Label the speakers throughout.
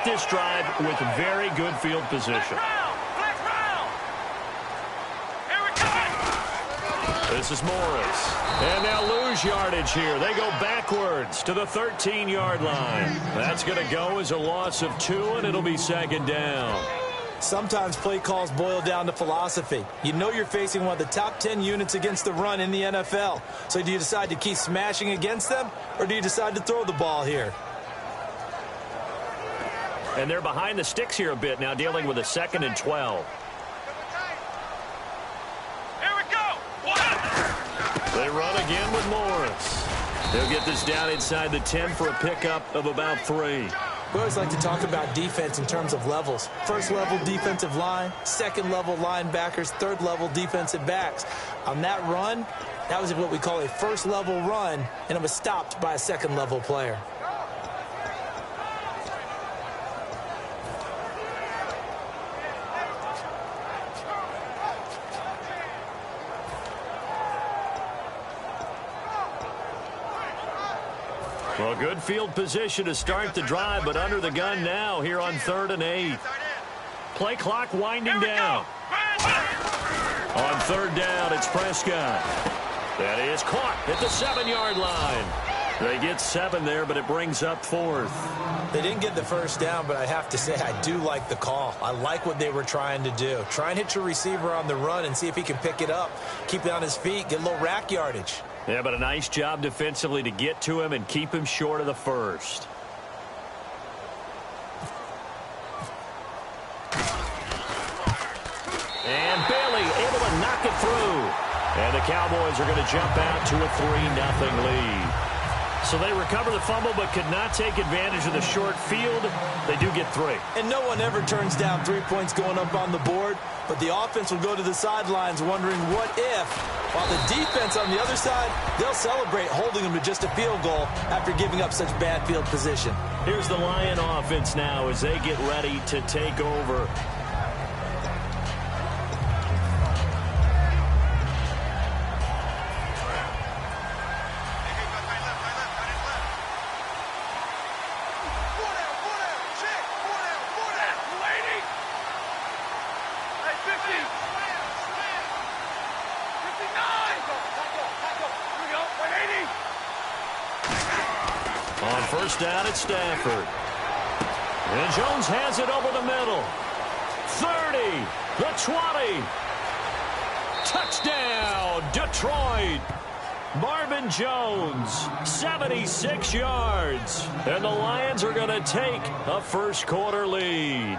Speaker 1: this drive with very good field position. This is Morris. And they'll lose yardage here. They go backwards to the 13-yard line. That's going to go as a loss of 2, and it'll be second down.
Speaker 2: Sometimes play calls boil down to philosophy. You know you're facing one of the top 10 units against the run in the NFL. So do you decide to keep smashing against them, or do you decide to throw the ball here?
Speaker 1: And they're behind the sticks here a bit now, dealing with a 2nd and 12. They run again with Morris. They'll get this down inside the 10 for a pickup of about 3.
Speaker 2: We always like to talk about defense in terms of levels. First level defensive line, second level linebackers, third level defensive backs. On that run, that was what we call a first level run, and it was stopped by a second level player.
Speaker 1: Well, good field position to start the drive, but under the gun now here on 3rd and 8. Play clock winding down. On 3rd down, it's Prescott. That is caught at the 7-yard line. They get 7 there, but it brings up 4th.
Speaker 2: They didn't get the first down, but I have to say I do like the call. I like what they were trying to do. Try and hit your receiver on the run and see if he can pick it up. Keep it on his feet, get a little rack yardage.
Speaker 1: Yeah, but a nice job defensively to get to him and keep him short of the first. And Bailey able to knock it through. And the Cowboys are going to jump out to a 3-0 lead. So they recover the fumble but could not take advantage of the short field. They do get 3.
Speaker 2: And no one ever turns down 3 points going up on the board. But the offense will go to the sidelines wondering what if. While the defense on the other side, they'll celebrate holding them to just a field goal after giving up such bad field position.
Speaker 1: Here's the Lion offense now as they get ready to take over. On first down, it's Stafford. And Jones has it over the middle. 30, the 20. Touchdown, Detroit. Marvin Jones, 76 yards. And the Lions are going to take a first-quarter lead.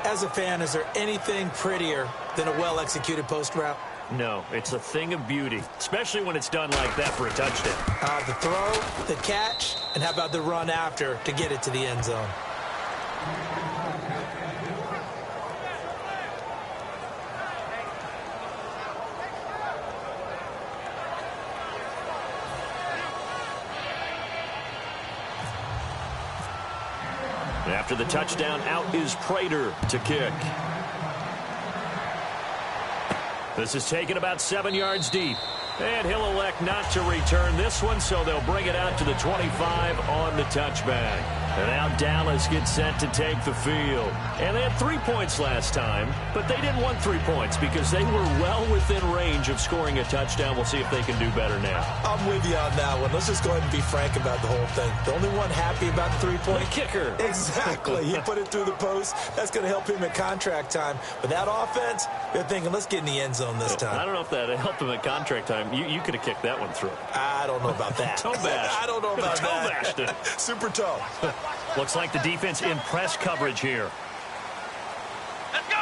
Speaker 2: As a fan, is there anything prettier than a well-executed post route?
Speaker 1: No, it's a thing of beauty, especially when it's done like that for a touchdown.
Speaker 2: The throw, the catch, and how about the run after to get it to the end zone?
Speaker 1: After the touchdown, out is Prater to kick. This is taken about 7 yards deep. And he'll elect not to return this one, so they'll bring it out to the 25 on the touchback. And now Dallas gets set to take the field. And they had 3 points last time, but they didn't want 3 points because they were well within range of scoring a touchdown. We'll see if they can do better now.
Speaker 2: I'm with you on that one. Let's just go ahead and be frank about the whole thing. The only one happy about the 3-point
Speaker 1: kicker.
Speaker 2: Exactly. He put it through the post. That's going to help him at contract time. But that offense, they're thinking, let's get in the end zone this time.
Speaker 1: I don't know if that helped him at contract time. You could have kicked that one through.
Speaker 2: I don't know about that.
Speaker 1: Toe bash.
Speaker 2: I don't know about
Speaker 1: toe
Speaker 2: that.
Speaker 1: Bashed it.
Speaker 2: Super toe.
Speaker 1: Looks like the defense in press coverage here.
Speaker 3: Let's go.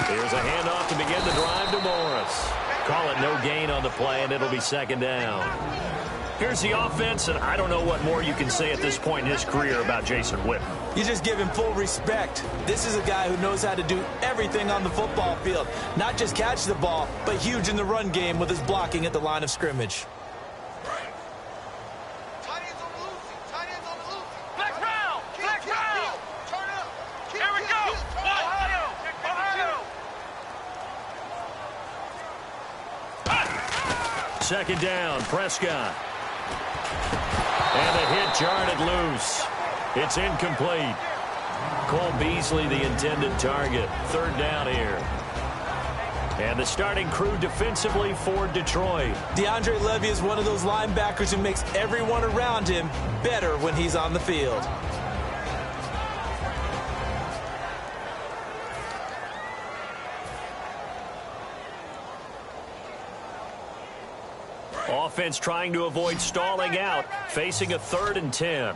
Speaker 1: Here's a handoff to begin the drive to Morris. Call it no gain on the play, and it'll be second down. Here's the offense, and I don't know what more you can say at this point in his career about Jason Witten.
Speaker 2: You just give him full respect. This is a guy who knows how to do everything on the football field. Not just catch the ball, but huge in the run game with his blocking at the line of scrimmage.
Speaker 1: Second down, Prescott. And the hit jarred it loose. It's incomplete. Cole Beasley, the intended target. Third down here. And the starting crew defensively for Detroit.
Speaker 2: DeAndre Levy is one of those linebackers who makes everyone around him better when he's on the field.
Speaker 1: Offense trying to avoid stalling out, facing a 3rd and 10.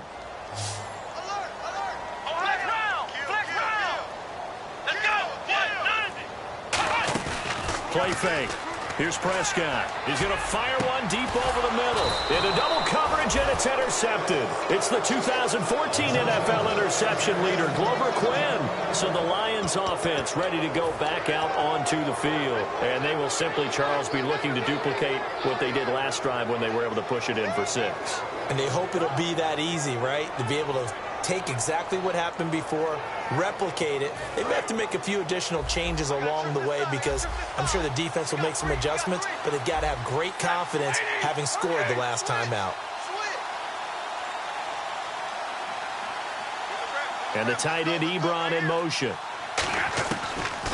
Speaker 1: Play fake. Here's Prescott. He's going to fire one deep over the middle. Into double coverage, and it's intercepted. It's the 2014 NFL interception leader, Glover Quinn. So the Lions offense ready to go back out onto the field. And they will simply, Charles, be looking to duplicate what they did last drive when they were able to push it in for 6.
Speaker 2: And they hope it'll be that easy, right? To be able to take exactly what happened before, replicate it. They may have to make a few additional changes along the way because I'm sure the defense will make some adjustments, but they've got to have great confidence having scored the last time out.
Speaker 1: And the tight end Ebron in motion.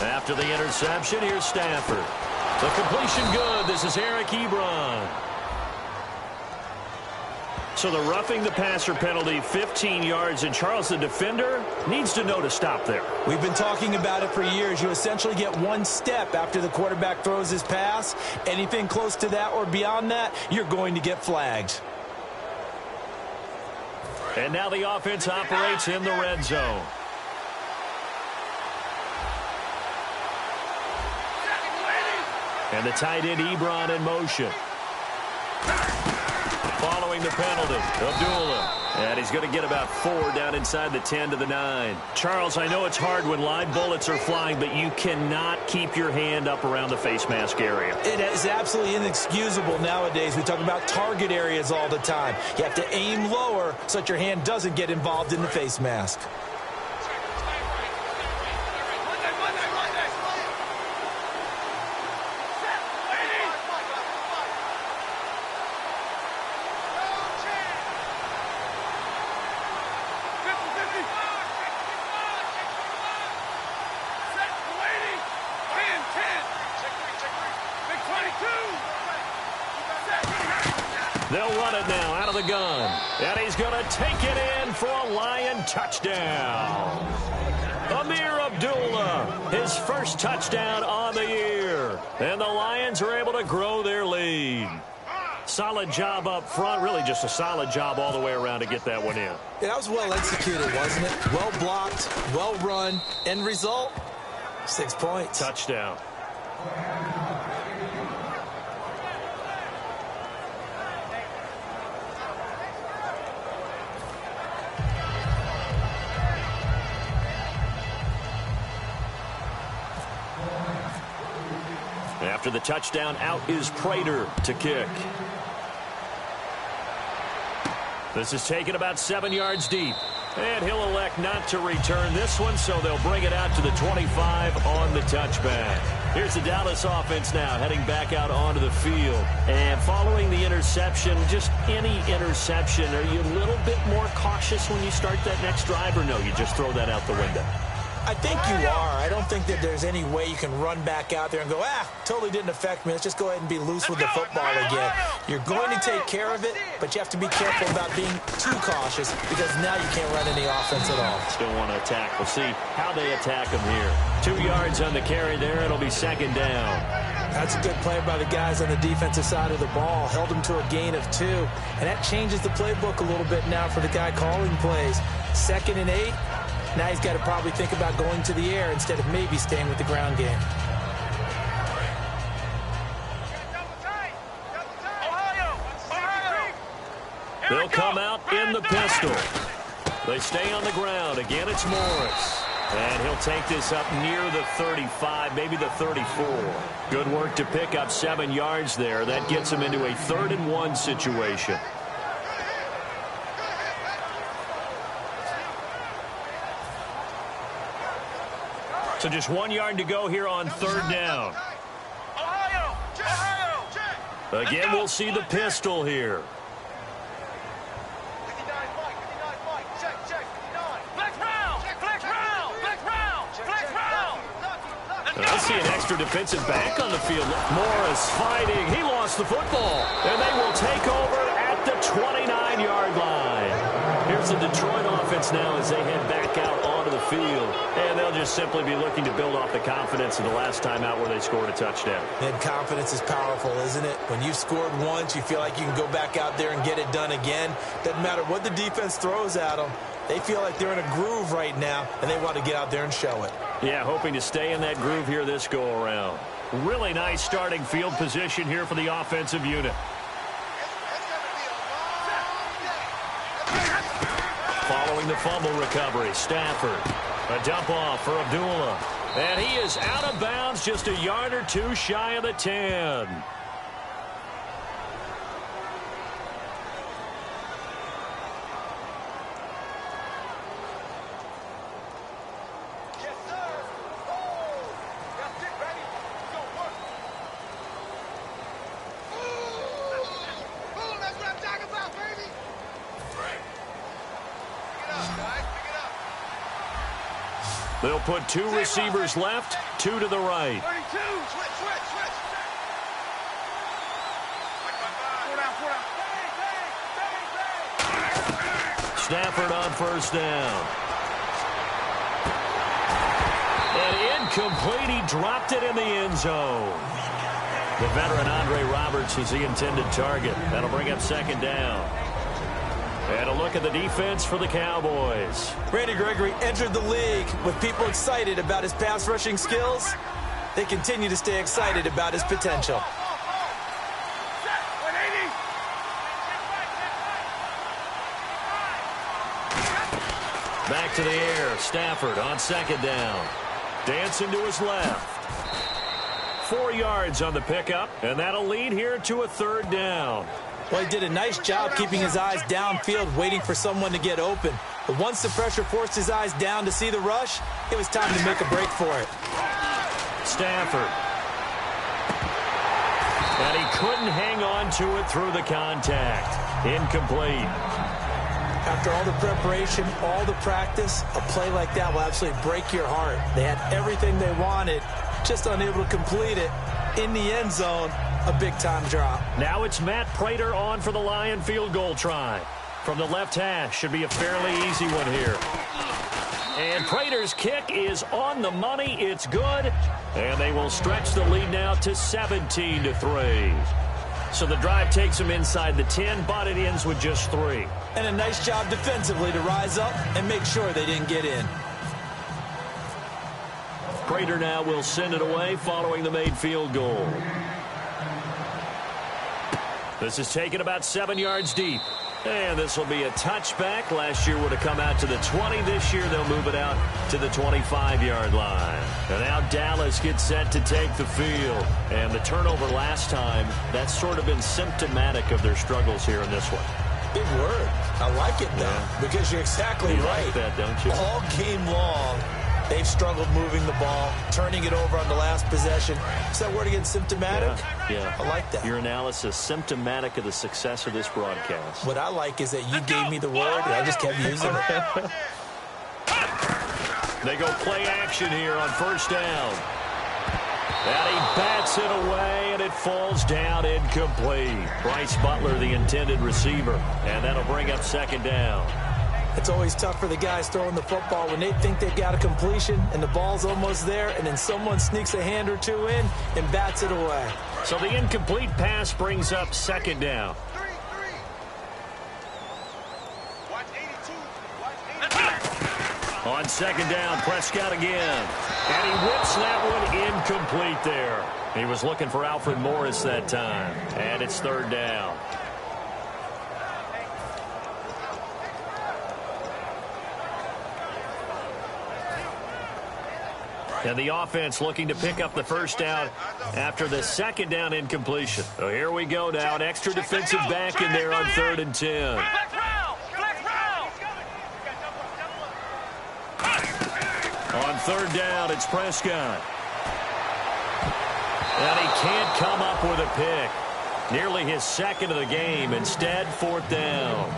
Speaker 1: After the interception, here's Stafford. The completion good. This is Eric Ebron. So the roughing the passer penalty, 15 yards, and Charles, the defender, needs to know to stop there.
Speaker 2: We've been talking about it for years. You essentially get one step after the quarterback throws his pass. Anything close to that or beyond that, you're going to get flagged.
Speaker 1: And now the offense operates in the red zone. And the tight end Ebron in motion. Following the penalty, Abdullah. And he's going to get about 4 down inside the 10 to the 9. Charles, I know it's hard when live bullets are flying, but you cannot keep your hand up around the face mask area.
Speaker 2: It is absolutely inexcusable nowadays. We talk about target areas all the time. You have to aim lower so that your hand doesn't get involved in the face mask.
Speaker 1: They'll run it now out of the gun. And he's going to take it in for a Lion touchdown. Amir Abdullah, his first touchdown on the year. And the Lions are able to grow their lead. Solid job up front. Really just a solid job all the way around to get that one in.
Speaker 2: Yeah, that was well executed, wasn't it? Well blocked, well run. End result, 6 points.
Speaker 1: Touchdown. After the touchdown, out is Prater to kick. This is taken about 7 yards deep. And he'll elect not to return this one, so they'll bring it out to the 25 on the touchback. Here's the Dallas offense now heading back out onto the field. And following the interception, just any interception, are you a little bit more cautious when you start that next drive, or no, you just throw that out the window?
Speaker 2: I think you are. I don't think that there's any way you can run back out there and go, totally didn't affect me. Let's just go ahead and be loose with the football again. You're going to take care of it, but you have to be careful about being too cautious because now you can't run any offense at all.
Speaker 1: Still want to attack. We'll see how they attack them here. 2 yards on the carry there. It'll be second down.
Speaker 2: That's a good play by the guys on the defensive side of the ball. Held them to a gain of 2. And that changes the playbook a little bit now for the guy calling plays. 2nd and 8. Now he's got to probably think about going to the air instead of maybe staying with the ground game.
Speaker 1: They'll come out in the pistol. They stay on the ground. Again, it's Morris. And he'll take this up near the 35, maybe the 34. Good work to pick up 7 yards there. That gets him into a 3rd and 1 situation. So just 1 yard to go here on 3rd down. Again, we'll see the pistol here. I see an extra defensive back on the field. Morris fighting. He lost the football. And they will take over at the 29-yard line. Here's the Detroit offense now as they head back out onto the field. And they'll just simply be looking to build off the confidence of the last time out where they scored a touchdown.
Speaker 2: And confidence is powerful, isn't it? When you've scored once, you feel like you can go back out there and get it done again. Doesn't matter what the defense throws at them. They feel like they're in a groove right now, and they want to get out there and show it.
Speaker 1: Yeah, hoping to stay in that groove here this go-around. Really nice starting field position here for the offensive unit. Following the fumble recovery, Stafford. A dump off for Abdullah. And he is out of bounds just a yard or two shy of the 10. They'll put two receivers left, two to the right. Stafford on first down. And incomplete. He dropped it in the end zone. The veteran Andre Roberts is the intended target. That'll bring up second down. And a look at the defense for the Cowboys.
Speaker 2: Randy Gregory entered the league with people excited about his pass rushing skills. They continue to stay excited about his potential.
Speaker 1: Back to the air. Stafford on second down. Dancing to his left. 4 yards on the pickup, and that'll lead here to a third down.
Speaker 2: Well, he did a nice job keeping his eyes downfield, waiting for someone to get open. But once the pressure forced his eyes down to see the rush, it was time to make a break for it.
Speaker 1: Stafford. And he couldn't hang on to it through the contact. Incomplete.
Speaker 2: After all the preparation, all the practice, a play like that will absolutely break your heart. They had everything they wanted, just unable to complete it. In the end zone, a big-time drop.
Speaker 1: Now it's Matt Prater on for the Lion field goal try. From the left hash, should be a fairly easy one here. And Prater's kick is on the money. It's good. And they will stretch the lead now to 17-3. So the drive takes them inside the 10, but it ends with just 3.
Speaker 2: And a nice job defensively to rise up and make sure they didn't get in.
Speaker 1: Prater now will send it away following the made field goal. This is taken about 7 yards deep. And this will be a touchback. Last year would have come out to the 20. This year they'll move it out to the 25-yard line. And now Dallas gets set to take the field. And the turnover last time, that's sort of been symptomatic of their struggles here in this one.
Speaker 2: Big word. I like it, though, because you're exactly right.
Speaker 1: Like that, don't you?
Speaker 2: All game long, they've struggled moving the ball, turning it over on the last possession. Is that word again, symptomatic?
Speaker 1: Yeah.
Speaker 2: I like that.
Speaker 1: Your analysis, symptomatic of the success of this broadcast.
Speaker 2: What I like is that you gave me the word, and I just kept using it.
Speaker 1: They go play action here on first down. And he bats it away, and it falls down incomplete. Bryce Butler, the intended receiver. And that'll bring up second down.
Speaker 2: It's always tough for the guys throwing the football when they think they've got a completion and the ball's almost there, and then someone sneaks a hand or two in and bats it away.
Speaker 1: So the incomplete pass brings up second down. On second down, Prescott again. And he whips that one incomplete there. He was looking for Alfred Morris that time. And it's third down. And the offense looking to pick up the first down after the second down incompletion. So here we go now. An extra defensive back in there on 3rd and 10. On third down, it's Prescott. And he can't come up with a pick. Nearly his second of the game. Instead, 4th down.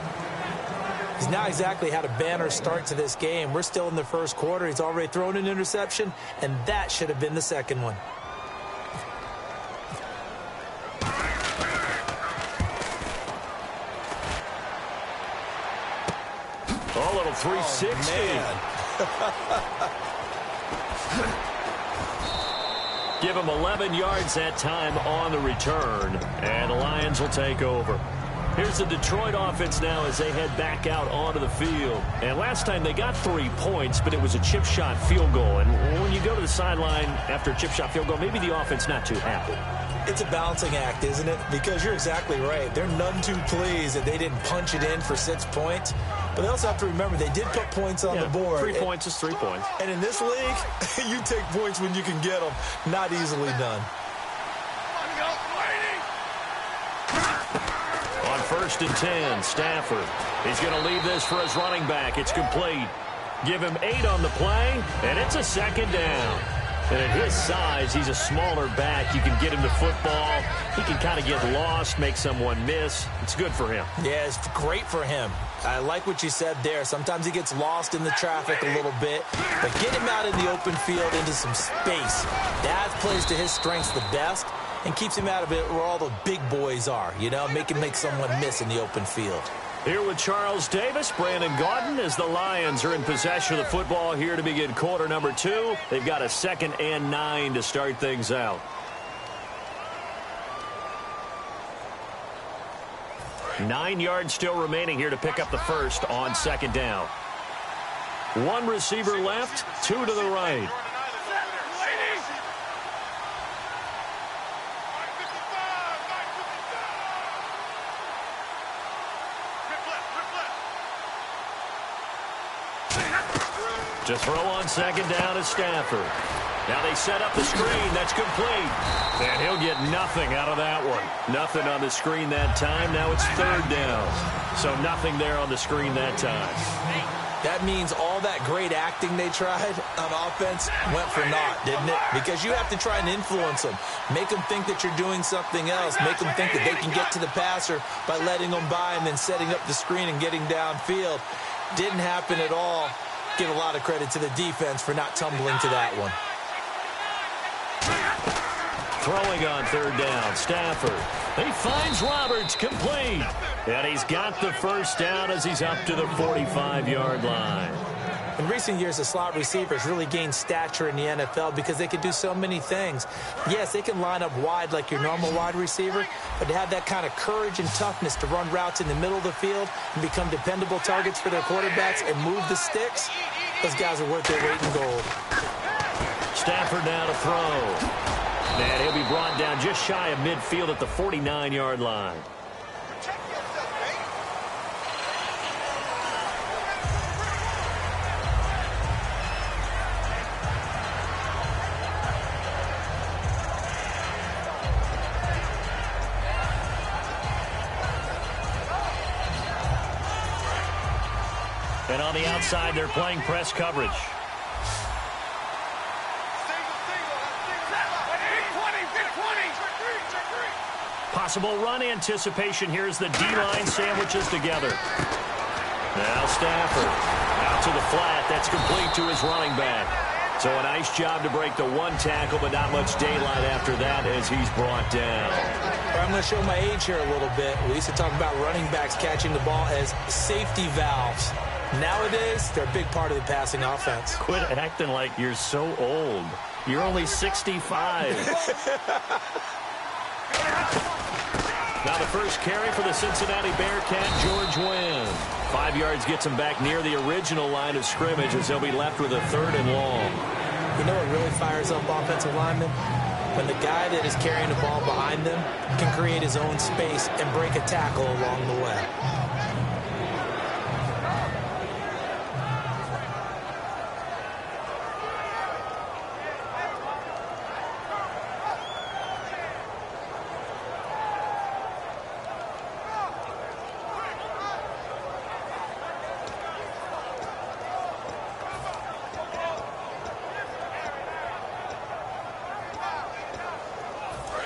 Speaker 2: He's not exactly had a banner start to this game. We're still in the first quarter. He's already thrown an interception, and that should have been the second one.
Speaker 1: A little 360. Give him 11 yards that time on the return, and the Lions will take over. Here's the Detroit offense now as they head back out onto the field. And last time they got 3 points, but it was a chip shot field goal. And when you go to the sideline after a chip shot field goal, maybe the offense not too happy.
Speaker 2: It's a balancing act, isn't it? Because you're exactly right. They're none too pleased that they didn't punch it in for 6 points. But they also have to remember they did put points on the board.
Speaker 1: 3 points is 3 points.
Speaker 2: And in this league, you take points when you can get them. Not easily done.
Speaker 1: On 1st and 10, Stafford. He's going to leave this for his running back. It's complete. Give him 8 on the play, and it's a second down. And at his size, he's a smaller back. You can get him to football. He can kind of get lost, make someone miss. It's good for him.
Speaker 2: Yeah, it's great for him. I like what you said there. Sometimes he gets lost in the traffic a little bit. But get him out in the open field into some space. That plays to his strengths the best and keeps him out of it where all the big boys are, you know, make someone miss in the open field.
Speaker 1: Here with Charles Davis, Brandon Gaudin, as the Lions are in possession of the football here to begin quarter number 2. They've got a 2nd and 9 to start things out. 9 yards still remaining here to pick up the first on 2nd down. 1 receiver left, 2 to the right. To throw on 2nd down is Stafford. Now they set up the screen. That's complete. And he'll get nothing out of that one. Nothing on the screen that time. Now it's 3rd down. So nothing there on the screen that time.
Speaker 2: That means all that great acting they tried on offense went for naught, didn't it? Because you have to try and influence them. Make them think that you're doing something else. Make them think that they can get to the passer by letting them by and then setting up the screen and getting downfield. Didn't happen at all. Give a lot of credit to the defense for not tumbling to that one.
Speaker 1: Throwing on 3rd down, Stafford. He finds Roberts, complete. And he's got the first down as he's up to the 45-yard line.
Speaker 2: In recent years, the slot receivers really gained stature in the NFL because they can do so many things. Yes, they can line up wide like your normal wide receiver, but to have that kind of courage and toughness to run routes in the middle of the field and become dependable targets for their quarterbacks and move the sticks, those guys are worth their weight in gold.
Speaker 1: Stafford now to throw. And he'll be brought down just shy of midfield at the 49-yard line. And on the outside, they're playing press coverage. Possible run anticipation. Here's the D-line sandwiches together. Now Stafford out to the flat. That's complete to his running back. So a nice job to break the 1 tackle, but not much daylight after that as he's brought down.
Speaker 2: I'm going to show my age here a little bit. We used to talk about running backs catching the ball as safety valves. Nowadays, they're a big part of the passing offense.
Speaker 1: Quit acting like you're so old. You're only 65. Now the first carry for the Cincinnati Bearcat, George Wynn. 5 yards gets him back near the original line of scrimmage as he'll be left with a 3rd and long.
Speaker 2: You know what really fires up offensive linemen? When the guy that is carrying the ball behind them can create his own space and break a tackle along the way.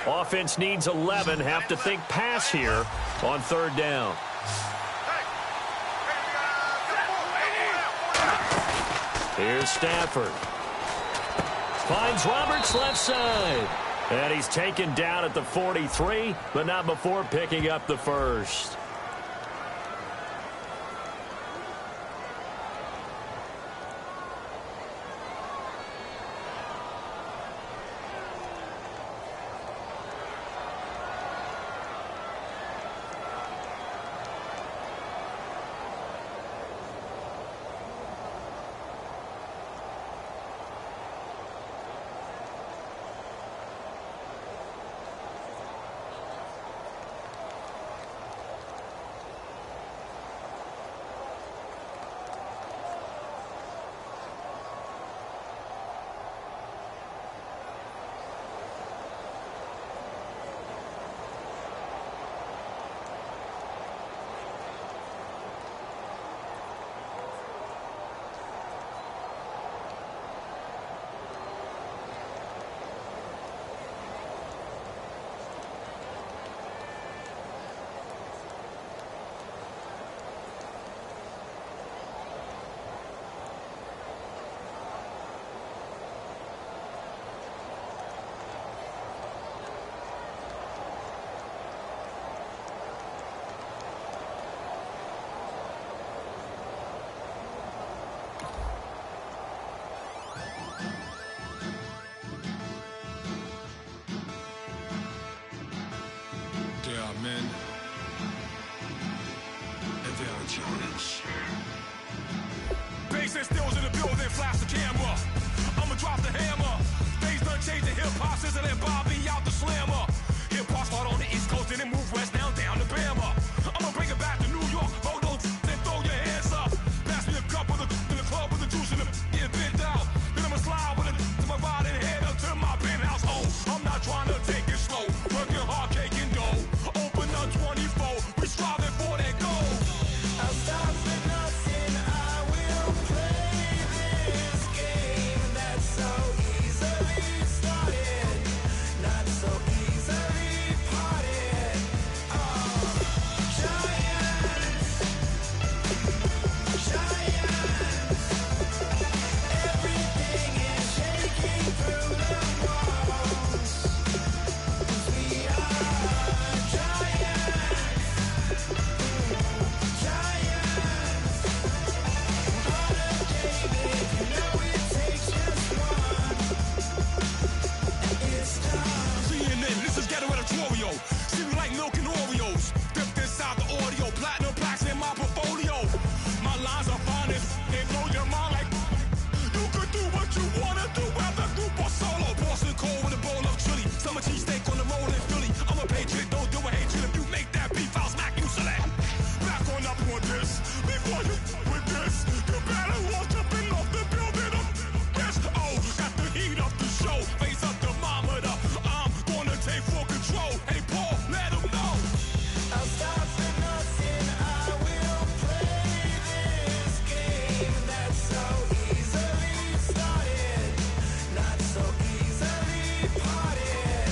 Speaker 1: Offense needs 11. Have to think pass here on 3rd down. Here's Stafford. Finds Roberts left side. And he's taken down at the 43, but not before picking up the first.
Speaker 4: Men, and they're a challenge. Bass and stills in the building, flash the camera. I'ma drop the hammer. Things done changed the hip-hop, sizzle and Bobby out the slammer. Hip-hop start on the East Coast and then move west, now down to Bama. I'ma bring it back to New York, hold on, then throw your hands up. Pass me a cup of the in the club with the juice in the get bent out. Then I'ma slide with it to my ride and head up to my penthouse. Oh, I'm not trying to take it slow, working hard, cake and dough. 24, we striving for that goal. I'll stop for nothing, I will play this game that's so easily started, not so easily parted. Giants, everything is shaking through the walls. We are giants. CNN, this is ghetto editorial. See me like milk and Oreos. Dipped inside the audio, platinum plaques in my portfolio. My lines are finest, they blow your mind like you could do what you wanna do, whether group or solo. Boston cold with a bowl of chili, summer cheesesteak on the roll in Philly. I'm a patriot, don't do a hatred. If you make that beef, I'll smack you select. Back on up on this, before you with this, you better walk up and off the building up. Yes, oh, got the heat up the show, face up thermometer. I'm gonna take full control. Hey Paul, let him know. I'll stop for nothing, I will play this game that's so easily started, not so easily parted.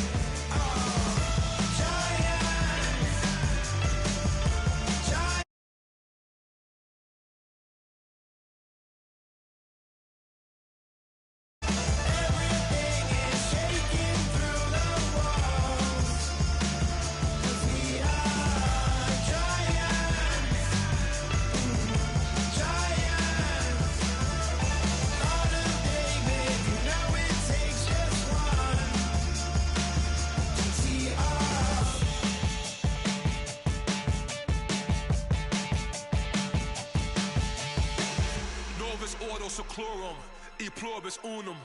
Speaker 4: Giants. Everything is shaking through the walls. We are giants. On a day, babe, you know it takes just one to tee off. Novus ordo seclorum, e pluribus unum.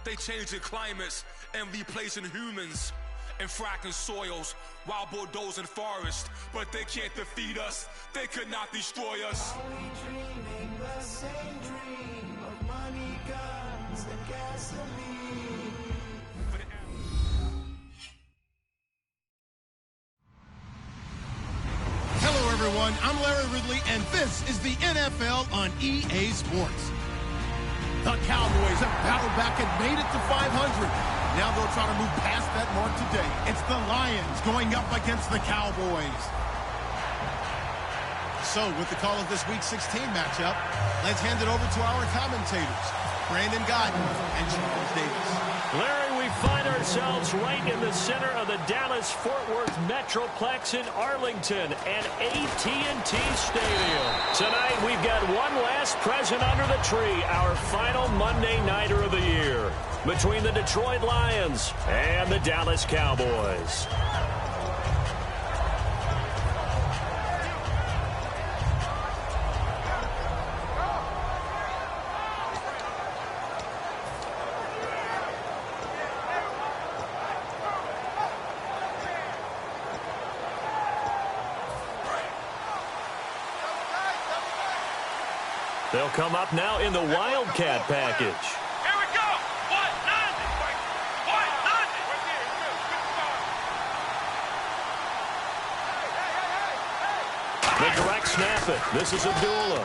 Speaker 4: They changing climates and replacing humans and fracking soils, wild bulldozing forests, but they can't defeat us. They could not destroy us. Are we dreaming the same dream of money, guns, and gasoline?
Speaker 5: Hello, everyone. I'm Larry Ridley, and this is the NFL on EA Sports. The Cowboys have battled back and made it to 500. Now they'll try to move past that mark today. It's the Lions going up against the Cowboys. So, with the call of this Week 16 matchup, let's hand it over to our commentators, Brandon Godden and Charles Davis.
Speaker 1: Larry, we find ourselves right in the center of the Dallas-Fort Worth Metroplex in Arlington and AT&T Stadium. Tonight, we've got one last present under the tree, our final Monday Nighter of the year, between the Detroit Lions and the Dallas Cowboys. They'll come up now in the Wildcat package.
Speaker 3: Here we go. What? Nothing. What? Nothing.
Speaker 1: The direct snap it. This is Abdullah.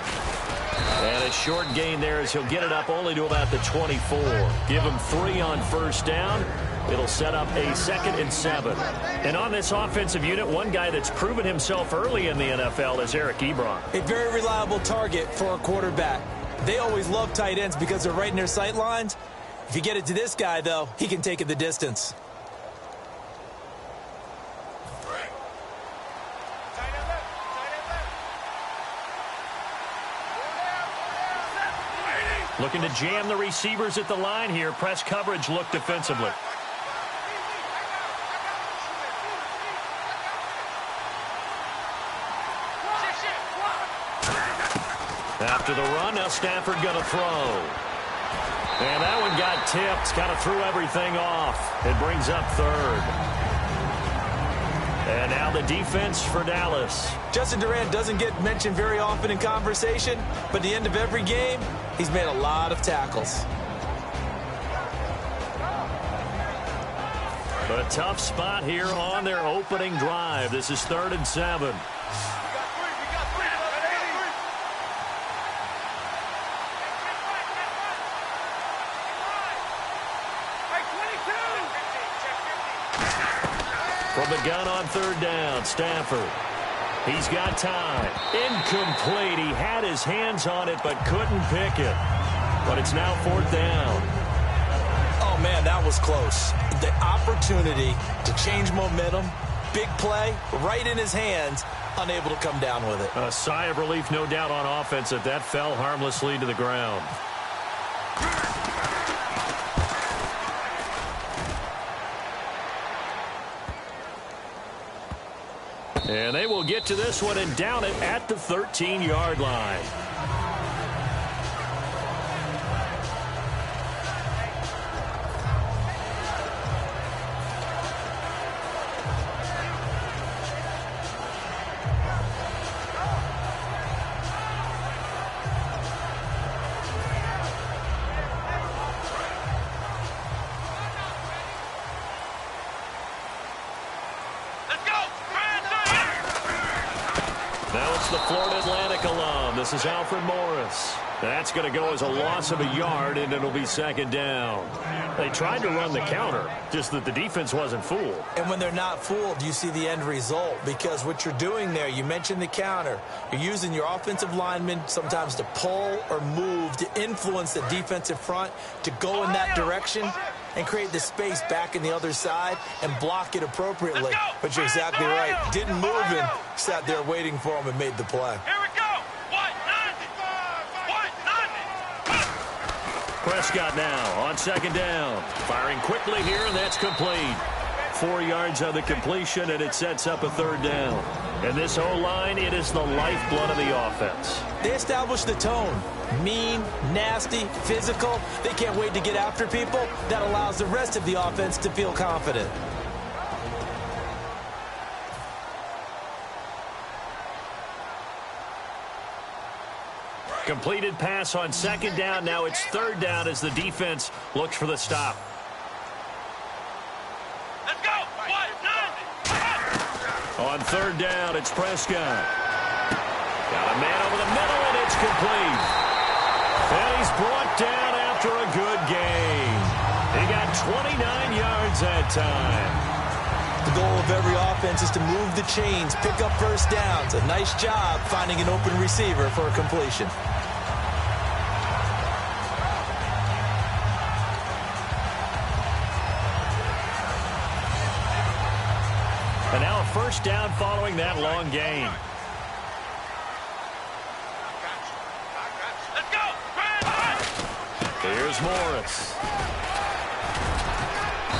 Speaker 1: And a short gain there as he'll get it up only to about the 24. Give him 3 on first down. It'll set up a 2nd and 7. And on this offensive unit, one guy that's proven himself early in the NFL is Eric Ebron.
Speaker 2: A very reliable target for a quarterback. They always love tight ends because they're right in their sight lines. If you get it to this guy, though, he can take it the distance.
Speaker 1: Looking to jam the receivers at the line here. Press coverage look defensively. After the run, now Stafford going to throw. And that one got tipped. Kind of threw everything off. It brings up 3rd. And now the defense for Dallas.
Speaker 2: Justin Durant doesn't get mentioned very often in conversation, but at the end of every game, he's made a lot of tackles.
Speaker 1: A tough spot here on their opening drive. This is 3rd and 7. From the gun on 3rd down, Stafford. He's got time. Incomplete. He had his hands on it but couldn't pick it. But it's now 4th down.
Speaker 2: Oh, man, that was close. The opportunity to change momentum, big play, right in his hands, unable to come down with it.
Speaker 1: A sigh of relief, no doubt, on offense that that fell harmlessly to the ground. And they will get to this one and down it at the 13-yard line. The Florida Atlantic alum. This is Alfred Morris. That's going to go as a loss of a yard, and it'll be 2nd down. They tried to run the counter, just that the defense wasn't fooled.
Speaker 2: And when they're not fooled, you see the end result. Because what you're doing there, you mentioned the counter. You're using your offensive linemen sometimes to pull or move to influence the defensive front to go in that direction and create the space back in the other side and block it appropriately. But you're exactly right. Didn't move him. Sat there waiting for him and made the play.
Speaker 3: Here we go. What? Nothing. What? Nothing.
Speaker 1: Prescott now on 2nd down. Firing quickly here, and that's complete. 4 yards on the completion, and it sets up a 3rd down. And this O-line, it is the lifeblood of the offense.
Speaker 2: They establish the tone. Mean, nasty, physical. They can't wait to get after people. That allows the rest of the offense to feel confident.
Speaker 1: Completed pass on 2nd down. Now it's 3rd down as the defense looks for the stop.
Speaker 3: Let's go. What? Nothing.
Speaker 1: On 3rd down, it's Prescott. Got a man over the middle, and it's complete. And he's brought down after a good game. He got 29 yards that time.
Speaker 2: The goal of every offense is to move the chains, pick up first downs. A nice job finding an open receiver for a completion.
Speaker 1: And now a first down following that long gain.
Speaker 3: Let's go.
Speaker 1: Here's Morris.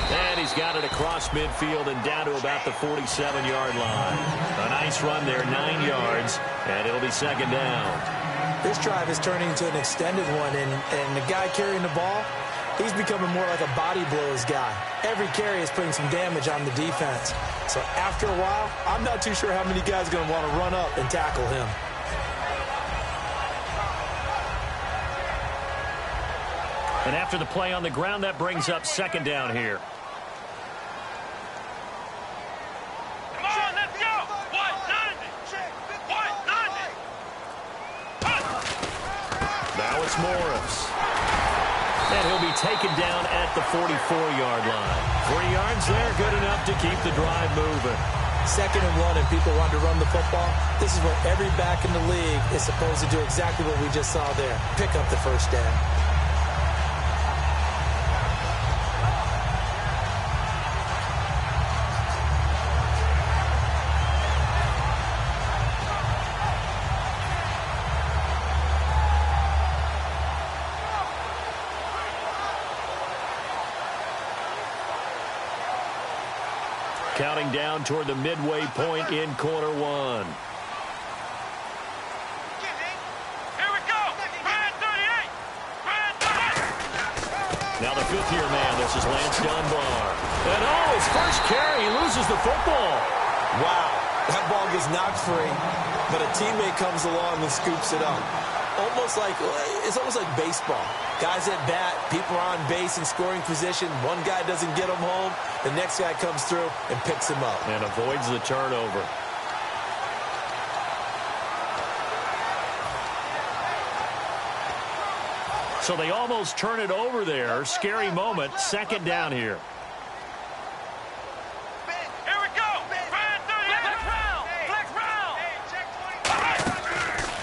Speaker 1: And he's got it across midfield and down to about the 47-yard line. A nice run there, 9 yards, and it'll be second down.
Speaker 2: This drive is turning into an extended one, and the guy carrying the ball, he's becoming more like a body blows guy. Every carry is putting some damage on the defense. So after a while, I'm not too sure how many guys are going to want to run up and tackle him.
Speaker 1: And after the play on the ground, that brings up second down here.
Speaker 3: Come on, let's go. 190. 190.
Speaker 1: Now it's Morris. And he'll be taken down at the 44-yard line. 3 yards there, good enough to keep the drive moving.
Speaker 2: 2nd and 1, and people want to run the football. This is what every back in the league is supposed to do, exactly what we just saw there. Pick up the first down.
Speaker 1: Counting down toward the midway point in quarter one.
Speaker 3: Here we go. Brand 38. Brand 38.
Speaker 1: Now the 5th-year man, this is Lance Dunbar. And his first carry, he loses the football.
Speaker 2: Wow, that ball gets knocked free, but a teammate comes along and scoops it up. It's almost like baseball. Guys at bat, people are on base in scoring position. One guy doesn't get him home. The next guy comes through and picks him up.
Speaker 1: And avoids the turnover. So they almost turn it over there. Scary moment. Second down here.
Speaker 3: Here we go. Brand 38. Flex round.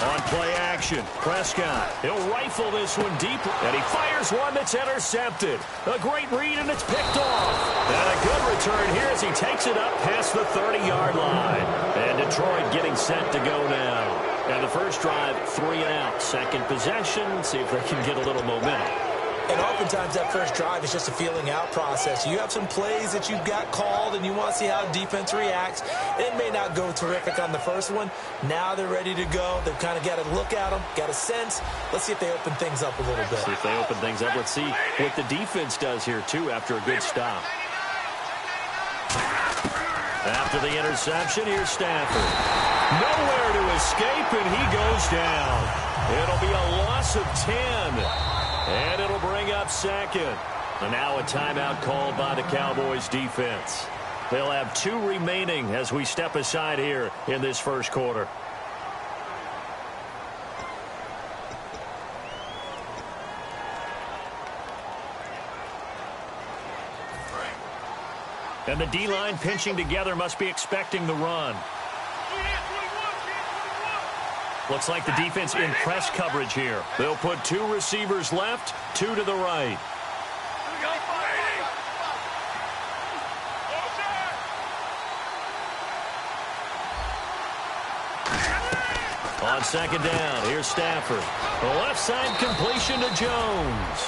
Speaker 1: On play action, Prescott. He'll rifle this one deep, and he fires one that's intercepted. A great read, and it's picked off. And a good return here as he takes it up past the 30-yard line. And Detroit getting set to go now. And the first drive, 3 and out. Second possession, see if they can get a little momentum.
Speaker 2: And oftentimes that first drive is just a feeling out process. You have some plays that you've got called and you want to see how defense reacts. It may not go terrific on the first one. Now they're ready to go. They've kind of got to look at them, got a sense. Let's see if they open things up a little bit.
Speaker 1: See if they open things up. Let's see what the defense does here, too, after a good stop. After the interception, here's Stafford. Nowhere to escape, and he goes down. It'll be a loss of 10. And it'll bring up second. And now a timeout called by the Cowboys defense. They'll have 2 remaining as we step aside here in this first quarter. And the D-line pinching together must be expecting the run. Looks like the defense in press coverage here. They'll put 2 receivers left, 2 to the right. On second down, here's Stafford. The left side completion to Jones.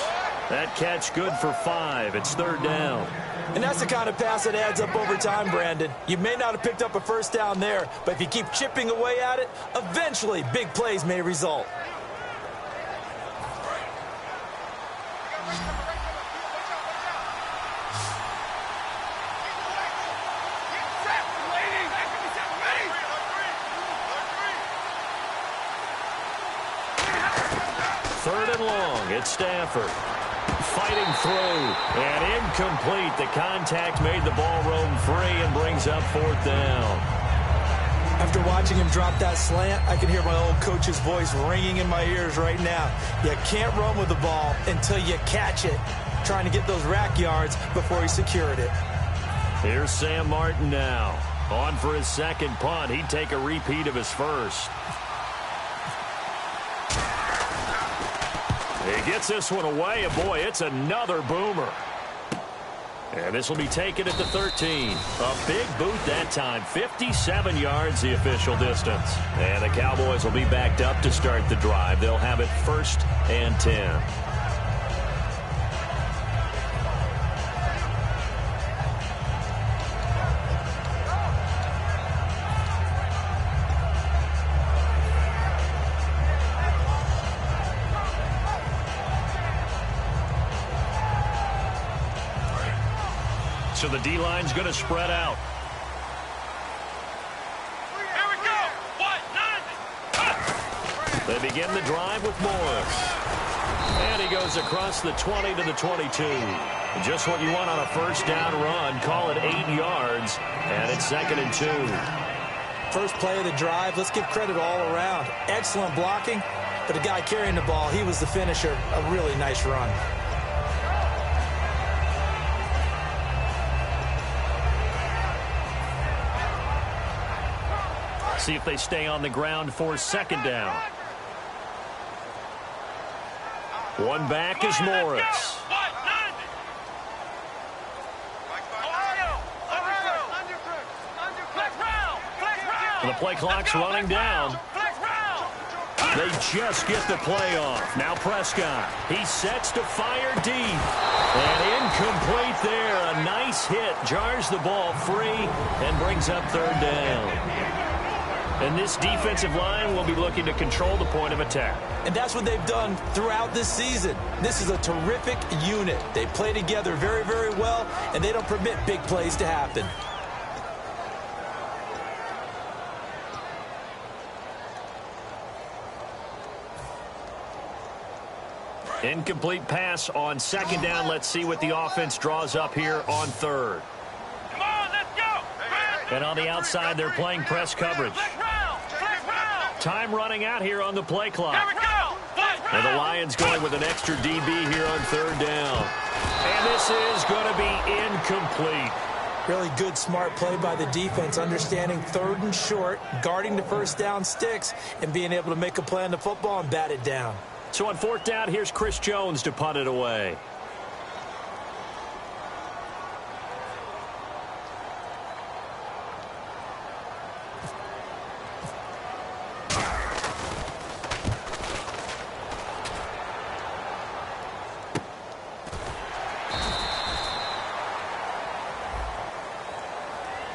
Speaker 1: That catch good for 5. It's 3rd down.
Speaker 2: And that's the kind of pass that adds up over time, Brandon. You may not have picked up a first down there, but if you keep chipping away at it, eventually big plays may result.
Speaker 1: Third and long, it's Stafford. Fighting through, and incomplete. The contact made the ball roam free and brings up 4th down.
Speaker 2: After watching him drop that slant, I can hear my old coach's voice ringing in my ears right now. You can't run with the ball until you catch it. Trying to get those rack yards before he secured it.
Speaker 1: Here's Sam Martin now. On for his second punt. He'd take a repeat of his first. He gets this one away, and boy, it's another boomer. And this will be taken at the 13. A big boot that time. 57 yards the official distance. And the Cowboys will be backed up to start the drive. They'll have it 1st and 10. So the D-line's going to spread out.
Speaker 3: Here we go. 1-9.
Speaker 1: They begin the drive with Morris. And he goes across the 20 to the 22. Just what you want on a first down run. Call it 8 yards. And it's 2nd and 2.
Speaker 2: First play of the drive. Let's give credit all around. Excellent blocking. But the guy carrying the ball, he was the finisher. A really nice run.
Speaker 1: See if they stay on the ground for 2nd down. One back is Morris. The play clock's running down. They just get the play off. Now Prescott. He sets to fire deep. And incomplete there. A nice hit. Jars the ball free and brings up 3rd down. And this defensive line will be looking to control the point of attack.
Speaker 2: And that's what they've done throughout this season. This is a terrific unit. They play together very, very well, and they don't permit big plays to happen.
Speaker 1: Incomplete pass on 2nd down. Let's see what the offense draws up here on 3rd.
Speaker 3: Come on, let's go.
Speaker 1: And on the outside, they're playing press coverage. Time running out here on the play clock.
Speaker 3: Here we go.
Speaker 1: And the Lions going with an extra DB here on 3rd down. And this is going to be incomplete.
Speaker 2: Really good, smart play by the defense, understanding 3rd and short, guarding the first down sticks, and being able to make a play on the football and bat it down.
Speaker 1: So on 4th down, here's Chris Jones to punt it away.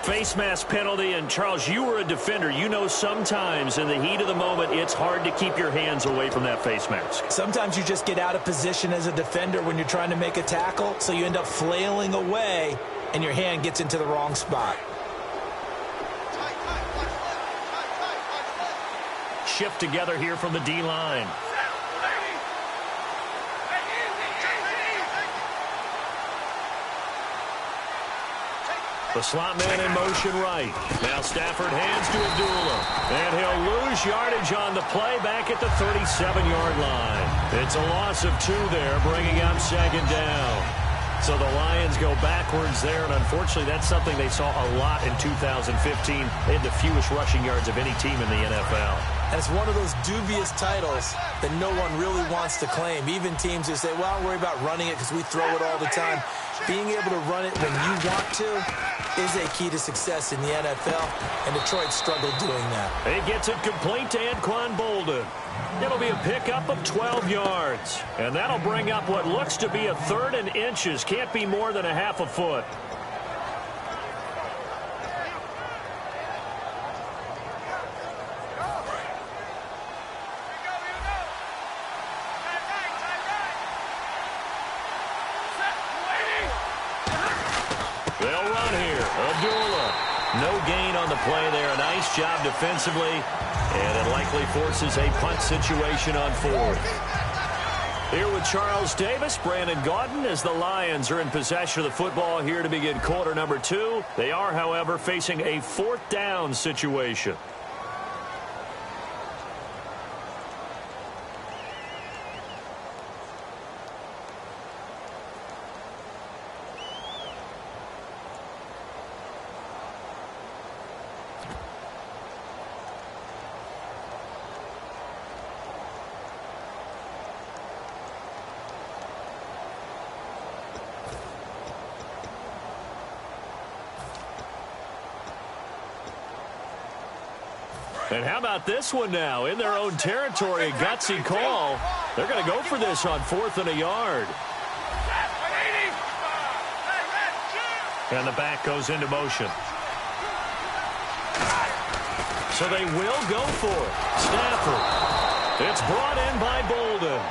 Speaker 1: Face mask penalty, and Charles, you were a defender. You know sometimes in the heat of the moment, it's hard to keep your hands away from that face mask.
Speaker 2: Sometimes you just get out of position as a defender when you're trying to make a tackle, so you end up flailing away, and your hand gets into the wrong spot.
Speaker 1: Shift together here from the D-line. The slot man in motion right. Now Stafford hands to Abdullah. And he'll lose yardage on the play back at the 37-yard line. It's a loss of 2 there, bringing up 2nd down. So the Lions go backwards there, and unfortunately that's something they saw a lot in 2015. They had the fewest rushing yards of any team in the NFL.
Speaker 2: And it's one of those dubious titles that no one really wants to claim. Even teams who say, well, I don't worry about running it because we throw it all the time. Being able to run it when you want to is a key to success in the NFL, and Detroit struggled doing that.
Speaker 1: He gets it complete to Anquan Bolden. It'll be a pickup of 12 yards. And that'll bring up what looks to be a 3rd and inches. Can't be more than a half a foot. They'll run here. Abdullah. No gain on the play there. A nice job defensively. And it likely forces a punt situation on 4th. Here with Charles Davis, Brandon Gaudin, as the Lions are in possession of the football here to begin quarter number 2. They are, however, facing a 4th down situation. And how about this one now? In their own territory, a gutsy call. They're going to go for this on 4th and a yard. And the back goes into motion. So they will go for it. Stafford. It's brought in by Bolden.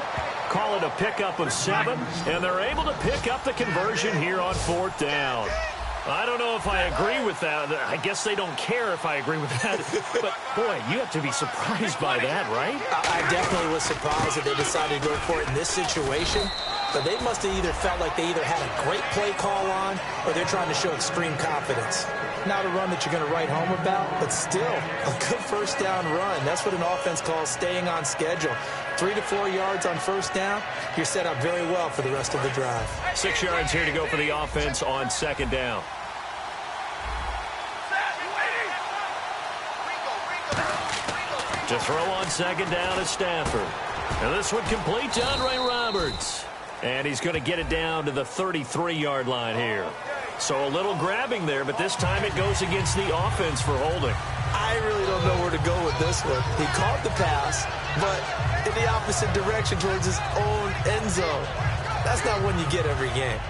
Speaker 1: Call it a pickup of 7, and they're able to pick up the conversion here on 4th down. I don't know if I agree with that. I guess they don't care if I agree with that. But, boy, you have to be surprised by that, right?
Speaker 2: I definitely was surprised that they decided to go for it in this situation. But they must have either felt like they either had a great play call on or they're trying to show extreme confidence. Not a run that you're going to write home about, but still a good first down run. That's what an offense calls staying on schedule. 3 to 4 yards on first down, you're set up very well for the rest of the drive.
Speaker 1: 6 yards here to go for the offense on 2nd down. To throw on 2nd down is Stafford. And this one complete to Andre Roberts. And he's going to get it down to the 33-yard line here. So a little grabbing there, but this time it goes against the offense for holding.
Speaker 2: I really don't know where to go with this one. He caught the pass, but in the opposite direction towards his own end zone. That's not one you get every game.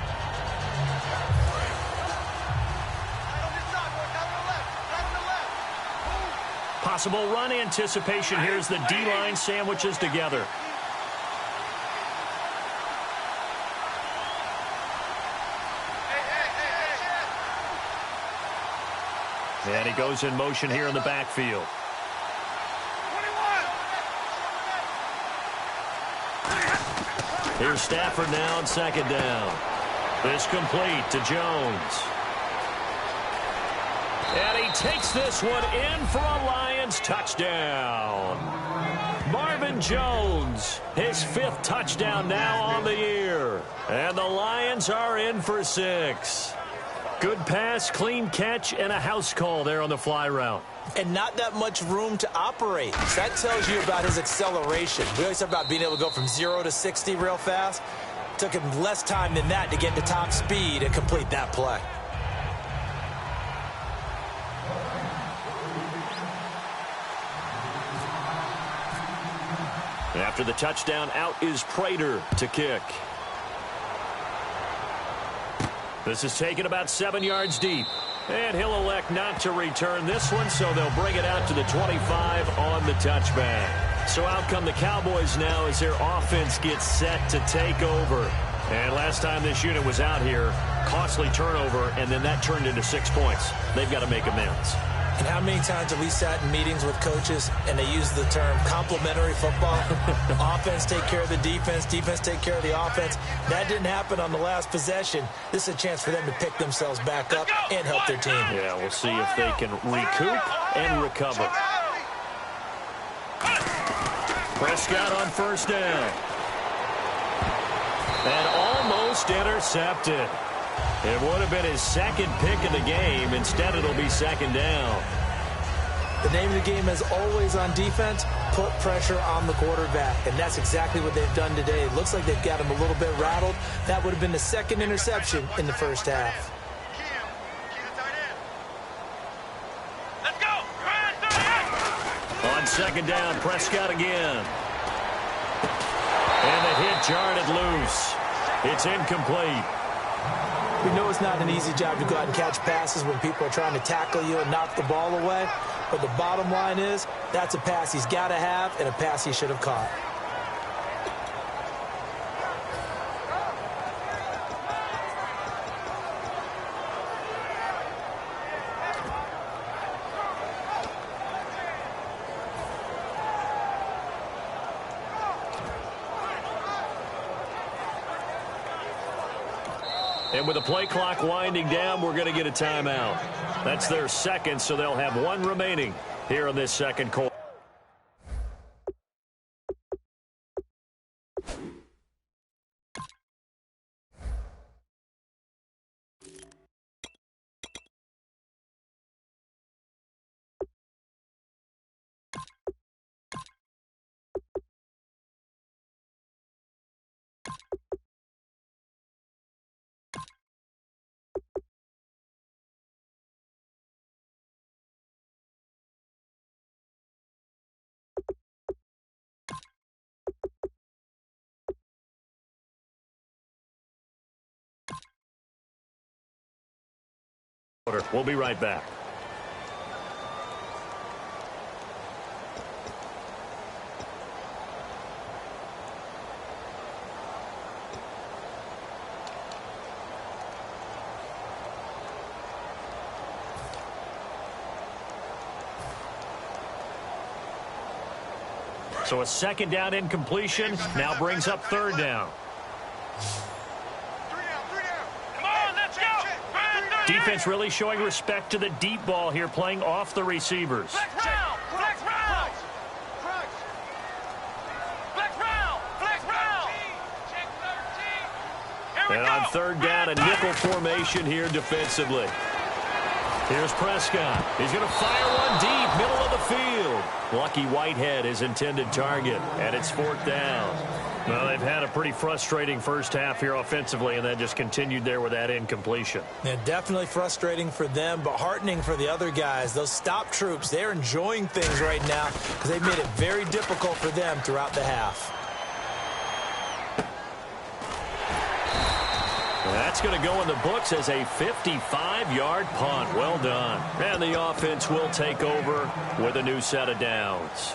Speaker 1: Possible run anticipation. Here's the D-line sandwiches together. And he goes in motion here in the backfield. Here's Stafford now on 2nd down. This complete to Jones. And he takes this one in for a Lions touchdown. Marvin Jones, his 5th touchdown now on the year. And the Lions are in for 6. Good pass, clean catch, and a house call there on the fly route.
Speaker 2: And not that much room to operate. So that tells you about his acceleration. We always talk about being able to go from 0 to 60 real fast. Took him less time than that to get to top speed and complete that play.
Speaker 1: After the touchdown, out is Prater to kick. This is taken about 7 yards deep. And he'll elect not to return this one, so they'll bring it out to the 25 on the touchback. So out come the Cowboys now as their offense gets set to take over. And last time this unit was out here, costly turnover, and then that turned into 6 points. They've got to make amends.
Speaker 2: And how many times have we sat in meetings with coaches and they use the term complementary football? Offense take care of the defense, defense take care of the offense. That didn't happen on the last possession. This is a chance for them to pick themselves back up and help their team.
Speaker 1: Yeah, we'll see if they can recoup and recover. Prescott on first down. And almost intercepted. It would have been his 2nd pick of the game. Instead, it'll be 2nd down.
Speaker 2: The name of the game is always on defense, put pressure on the quarterback. And that's exactly what they've done today. It looks like they've got him a little bit rattled. That would have been the 2nd interception in the first half.
Speaker 3: Let's go.
Speaker 1: On 2nd down, Prescott again. And the hit jarred it loose. It's incomplete.
Speaker 2: We know it's not an easy job to go out and catch passes when people are trying to tackle you and knock the ball away. But the bottom line is, that's a pass he's got to have and a pass he should have caught.
Speaker 1: And with the play clock winding down, we're going to get a timeout. That's their 2nd, so they'll have 1 remaining here in this 2nd quarter. We'll be right back. So a second down incompletion now brings up third down.
Speaker 3: Come on, let's go.
Speaker 1: Defense really showing respect to the deep ball here, playing off the receivers.
Speaker 3: Flex round. Flex round. Flex round. Flex round. Here we
Speaker 1: And
Speaker 3: go.
Speaker 1: on third down, a nickel formation here defensively. Here's Prescott. He's going to fire one deep, middle of the field. Lucky Whitehead, his intended target, and it's fourth down. Well, they've had a pretty frustrating first half here offensively, and that just continued there with that incompletion.
Speaker 2: Yeah, definitely frustrating for them, but heartening for the other guys. Those stop troops, they're enjoying things right now because they've made it very difficult for them throughout the half.
Speaker 1: That's going to go in the books as a 55-yard punt. Well done. And the offense will take over with a new set of downs.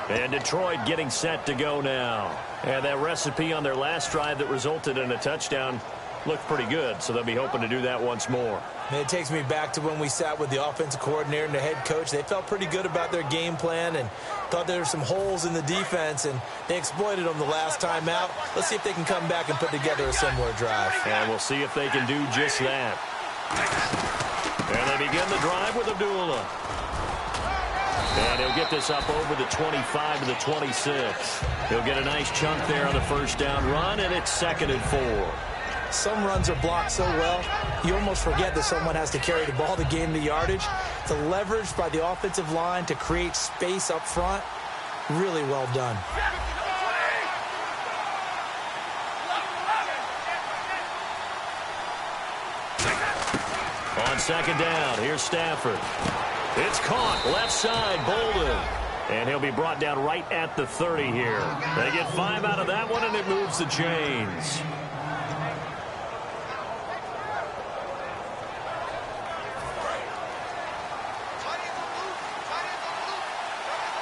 Speaker 1: And Detroit getting set to go now. And that recipe on their last drive that resulted in a touchdown looked pretty good, so they'll be hoping to do that once more.
Speaker 2: And it takes me back to when we sat with the offensive coordinator and the head coach. They felt pretty good about their game plan and thought there were some holes in the defense, and they exploited them the last time out. Let's see if they can come back and put together a similar drive.
Speaker 1: And we'll see if they can do just that. And they begin the drive with Abdullah. And he'll get this up over the 25 to the 26. He'll get a nice chunk there on the first down run, and it's 2nd and 4.
Speaker 2: Some runs are blocked so well, you almost forget that someone has to carry the ball to gain the yardage. The leverage by the offensive line to create space up front, really well done.
Speaker 1: On second down, here's Stafford. It's caught, left side, Bolden. And he'll be brought down right at the 30 here. They get 5 out of that one, and it moves the chains.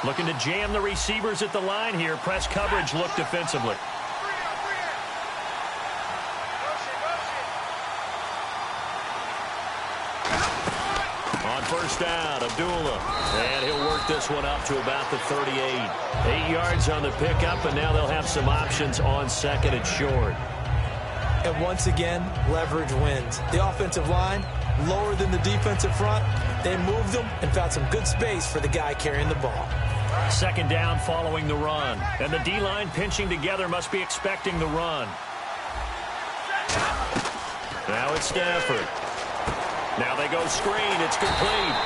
Speaker 1: Looking to jam the receivers at the line here. Press coverage look defensively. On first down, Abdullah. And he'll work this one up to about the 38. 8 yards on the pickup, and now they'll have some options on second and short.
Speaker 2: And once again, leverage wins. The offensive line, lower than the defensive front. They moved them and found some good space for the guy carrying the ball.
Speaker 1: Second down following the run. And the D-line pinching together must be expecting the run. Now it's Stafford. Now they go screen. It's complete.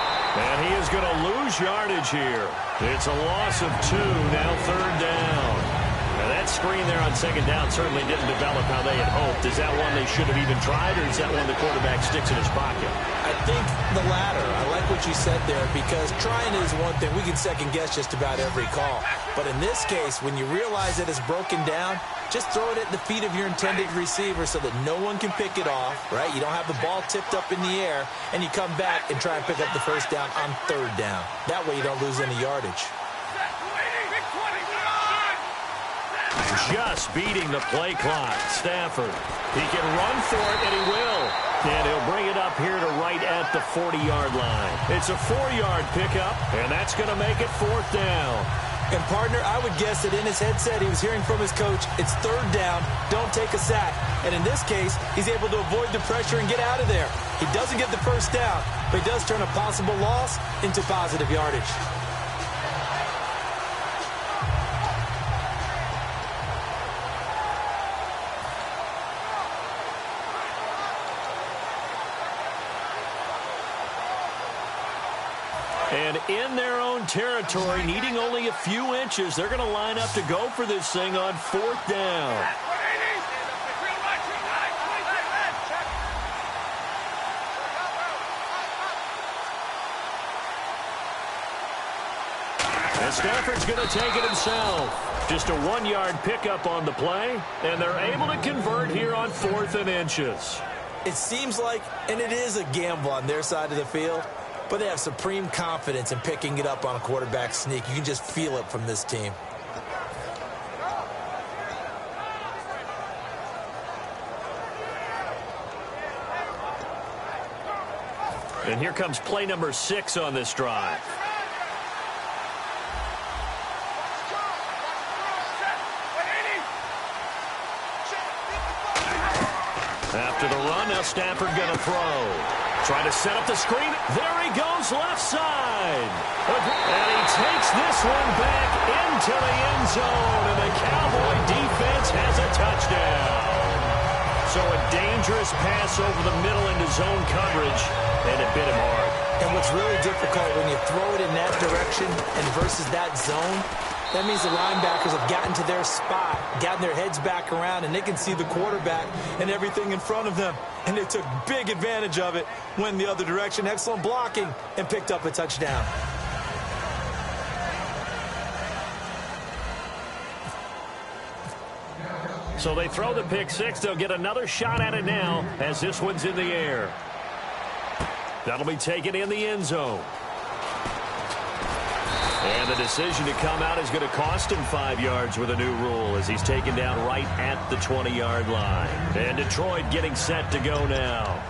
Speaker 1: And he is going to lose yardage here. It's a loss of 2. Now third down. Now that screen there on second down certainly didn't develop how they had hoped. Is that one they should have even tried, or is that one the quarterback sticks in his pocket?
Speaker 2: I think the latter. I like what you said there, because trying is one thing. We can second guess just about every call. But in this case, when you realize that it's broken down, just throw it at the feet of your intended receiver so that no one can pick it off, right? You don't have the ball tipped up in the air, and you come back and try and pick up the first down on third down. That way you don't lose any yardage.
Speaker 1: Just beating the play clock. Stafford. He can run for it, and he will. And he'll bring it up here to right at the 40-yard line. It's a 4-yard pickup, and that's going to make it fourth down.
Speaker 2: And, partner, I would guess that in his headset he was hearing from his coach, it's third down, don't take a sack. And in this case, he's able to avoid the pressure and get out of there. He doesn't get the first down, but he does turn a possible loss into positive yardage.
Speaker 1: And in their own territory, needing only a few inches, they're going to line up to go for this thing on fourth down. And Stafford's going to take it himself. Just a 1-yard pickup on the play, and they're able to convert here on 4th and inches.
Speaker 2: It seems like, and it is a gamble on their side of the field, but they have supreme confidence in picking it up on a quarterback sneak. You can just feel it from this team.
Speaker 1: And here comes play number 6 on this drive. After the run, now Stafford going to throw. Trying to set up the screen. There he goes, left side. And he takes this one back into the end zone. And the Cowboy defense has a touchdown. So a dangerous pass over the middle into zone coverage, and it bit him hard.
Speaker 2: And what's really difficult when you throw it in that direction and versus that zone, that means the linebackers have gotten to their spot, gotten their heads back around, and they can see the quarterback and everything in front of them. And they took big advantage of it, went the other direction, excellent blocking, and picked up a touchdown.
Speaker 1: So they throw the pick 6. They'll get another shot at it now as this one's in the air. That'll be taken in the end zone. And the decision to come out is going to cost him 5 yards with a new rule as he's taken down right at the 20-yard line. And Detroit getting set to go now.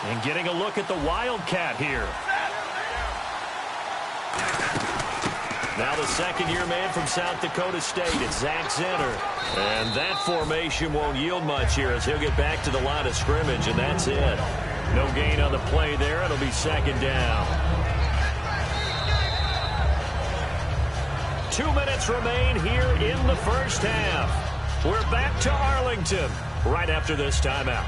Speaker 1: And getting a look at the Wildcat here. Now the second-year man from South Dakota State, it's Zach Zenner. And that formation won't yield much here as he'll get back to the line of scrimmage, and that's it. No gain on the play there. It'll be second down. 2 minutes remain here in the first half. We're back to Arlington right after this timeout.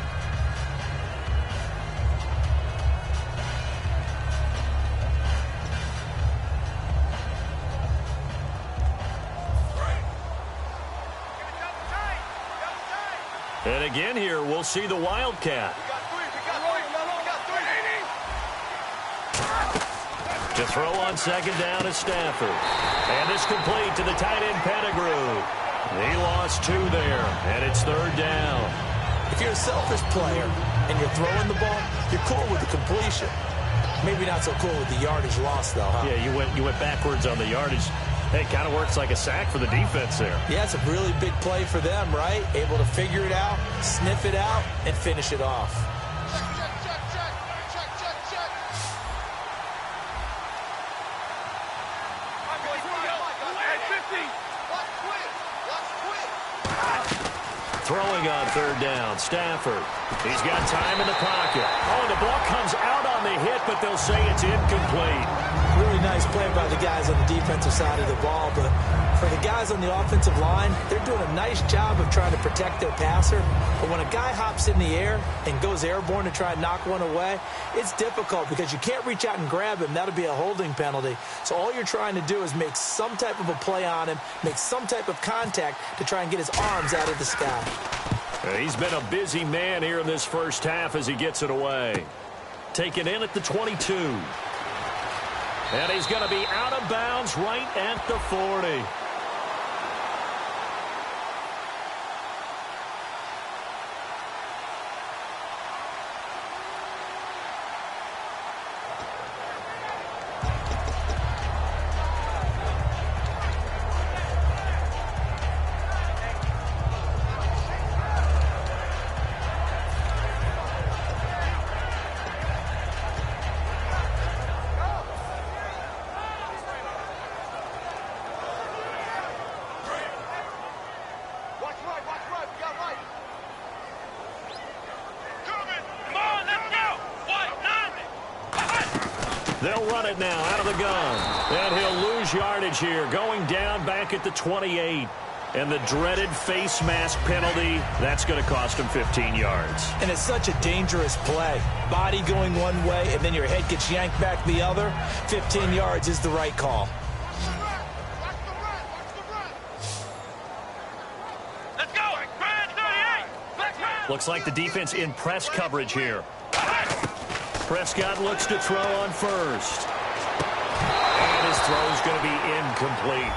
Speaker 1: And again here, we'll see the Wildcat. To throw on second down is Stafford. And it's complete to the tight end Pettigrew. He lost 2 there, and it's third down.
Speaker 2: If you're a selfish player and you're throwing the ball, you're cool with the completion. Maybe not so cool with the yardage loss, though, huh?
Speaker 1: Yeah, you went backwards on the yardage. Hey, it kind of works like a sack for the defense there.
Speaker 2: Yeah, it's a really big play for them, right? Able to figure it out, sniff it out, and finish it off.
Speaker 1: Throwing on third down, Stafford. He's got time in the pocket. Oh, and the ball comes out on the hit, but they'll say it's incomplete.
Speaker 2: Really nice play by the guys on the defensive side of the ball, but for the guys on the offensive line, they're doing a nice job of trying to protect their passer. But when a guy hops in the air and goes airborne to try and knock one away, it's difficult because you can't reach out and grab him. That'll be a holding penalty. So all you're trying to do is make some type of a play on him, make some type of contact to try and get his arms out of the sky.
Speaker 1: He's been a busy man here in this first half as he gets it away. Taken in at the 22. And he's going to be out of bounds right at the 40. They'll run it now out of the gun. And he'll lose yardage here, going down back at the 28. And the dreaded face mask penalty, that's going to cost him 15 yards.
Speaker 2: And it's such a dangerous play. Body going one way, and then your head gets yanked back the other. 15 yards is the right call.
Speaker 3: Let's go. Grand 38.
Speaker 1: Looks like the defense in press coverage here. Prescott looks to throw on first. And his throw is going to be incomplete.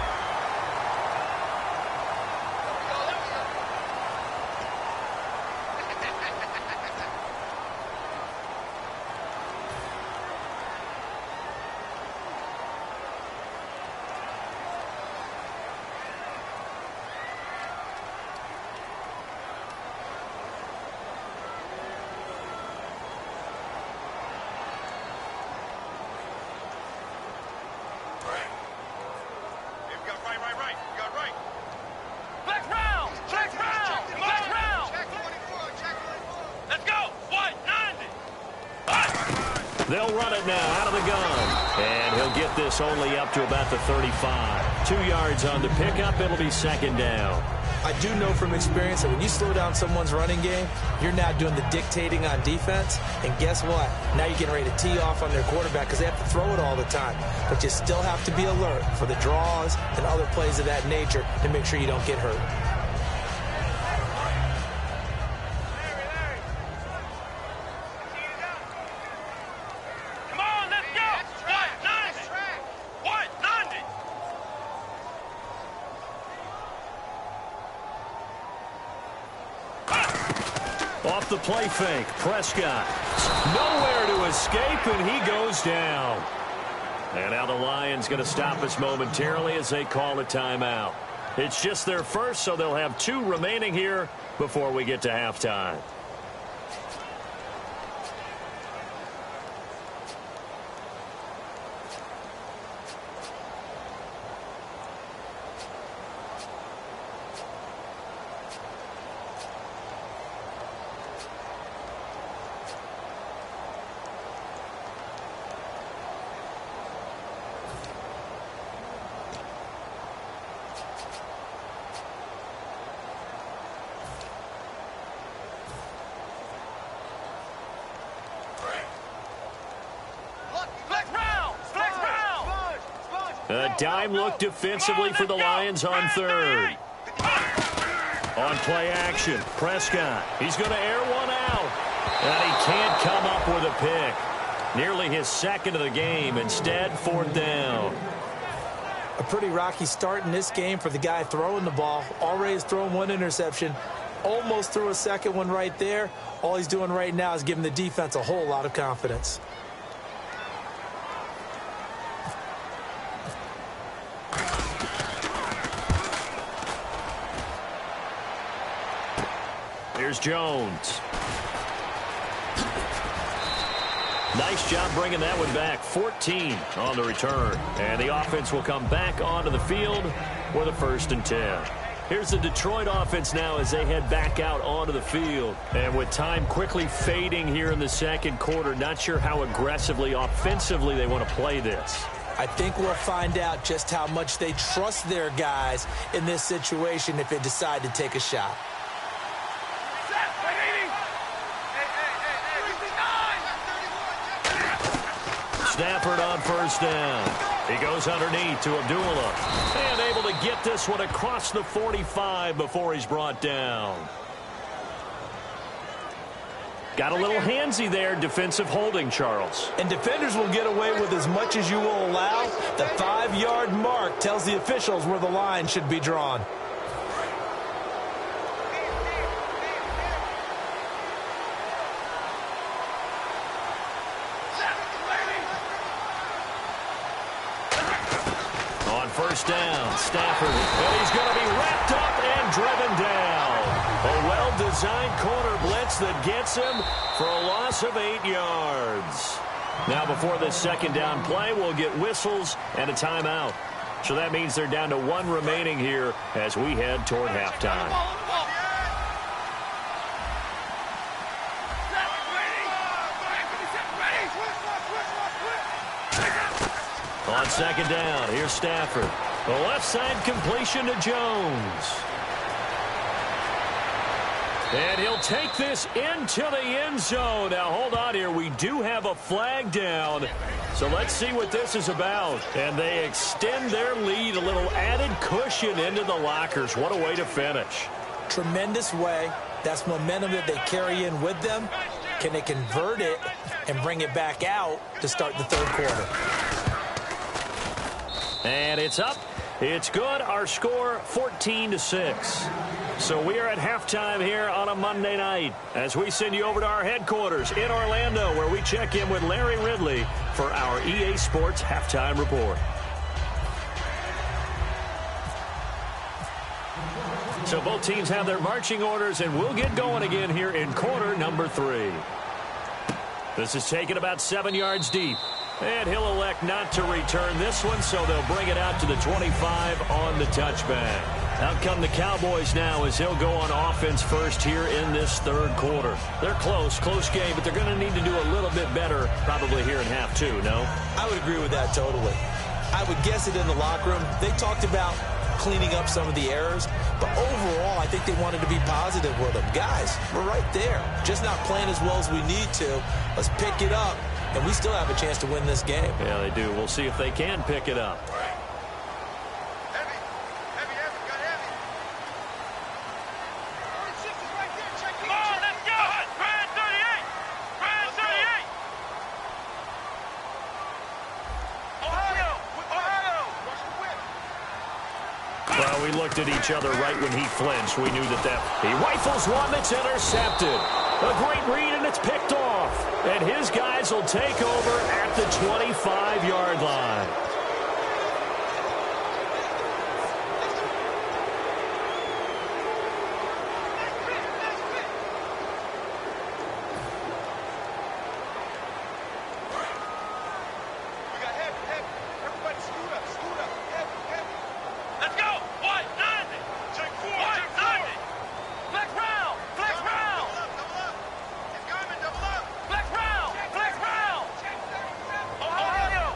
Speaker 1: They'll run it now out of the gun. And he'll get this only up to about the 35. 2 yards on the pickup. It'll be second down.
Speaker 2: I do know from experience that when you slow down someone's running game, you're now doing the dictating on defense. And guess what? Now you're getting ready to tee off on their quarterback because they have to throw it all the time. But you still have to be alert for the draws and other plays of that nature to make sure you don't get hurt.
Speaker 1: Off the play fake, Prescott. Nowhere to escape, and he goes down. And now the Lions going to stop us momentarily as they call a timeout. It's just their first, so they'll have 2 remaining here before we get to halftime. A dime look defensively for the Lions on third. On play action, Prescott. He's going to air one out. And he can't come up with a pick. Nearly his second of the game. Instead, fourth down.
Speaker 2: A pretty rocky start in this game for the guy throwing the ball. Already has thrown 1 interception. Almost threw a second one right there. All he's doing right now is giving the defense a whole lot of confidence.
Speaker 1: Here's Jones. Nice job bringing that one back. 14 on the return. And the offense will come back onto the field with a 1st and 10. Here's the Detroit offense now as they head back out onto the field. And with time quickly fading here in the second quarter, not sure how aggressively, offensively they want to play this.
Speaker 2: I think we'll find out just how much they trust their guys in this situation if they decide to take a shot.
Speaker 1: Stafford on first down. He goes underneath to Abdullah. And able to get this one across the 45 before he's brought down. Got a little handsy there, defensive holding, Charles.
Speaker 2: And defenders will get away with as much as you will allow. The 5-yard mark tells the officials where the line should be drawn.
Speaker 1: First down, Stafford, and he's going to be wrapped up and driven down. A well-designed corner blitz that gets him for a loss of 8 yards. Now before this second down play, we'll get whistles and a timeout. So that means they're down to 1 remaining here as we head toward halftime. On second down, here's Stafford. The left side completion to Jones. And he'll take this into the end zone. Now, hold on here. We do have a flag down. So let's see what this is about. And they extend their lead, a little added cushion into the lockers. What a way to finish.
Speaker 2: Tremendous way. That's momentum that they carry in with them. Can they convert it and bring it back out to start the third quarter?
Speaker 1: And it's up. It's good. Our score, 14-6. So we are at halftime here on a Monday night as we send you over to our headquarters in Orlando, where we check in with Larry Ridley for our EA Sports Halftime Report. So both teams have their marching orders, and we'll get going again here in quarter number 3. This is taken about 7 yards deep. And he'll elect not to return this one, so they'll bring it out to the 25 on the touchback. Out come the Cowboys now as they'll go on offense first here in this third quarter. They're close game, but they're going to need to do a little bit better probably here in half 2, no?
Speaker 2: I would agree with that totally. I would guess it in the locker room. They talked about cleaning up some of the errors, but overall I think they wanted to be positive with them. Guys, we're right there. Just not playing as well as we need to. Let's pick it up. And we still have a chance to win this game.
Speaker 1: Yeah, they do. We'll see if they can pick it up.
Speaker 3: Heavy, got heavy. Right there. Check it. Come on, let's go. Brand 38. Brand 38. Ohio.
Speaker 1: Well, we looked at each other right when he flinched. We knew that he rifles one that's intercepted. A great read, and it's picked off. And his guys will take over at the 25-yard line.
Speaker 3: We got heavy. Everybody scoot up. Heavy. Let's go. 190. Check 4. 190. Flex round. Double up. Incoming, double up. Flex round. Ohio.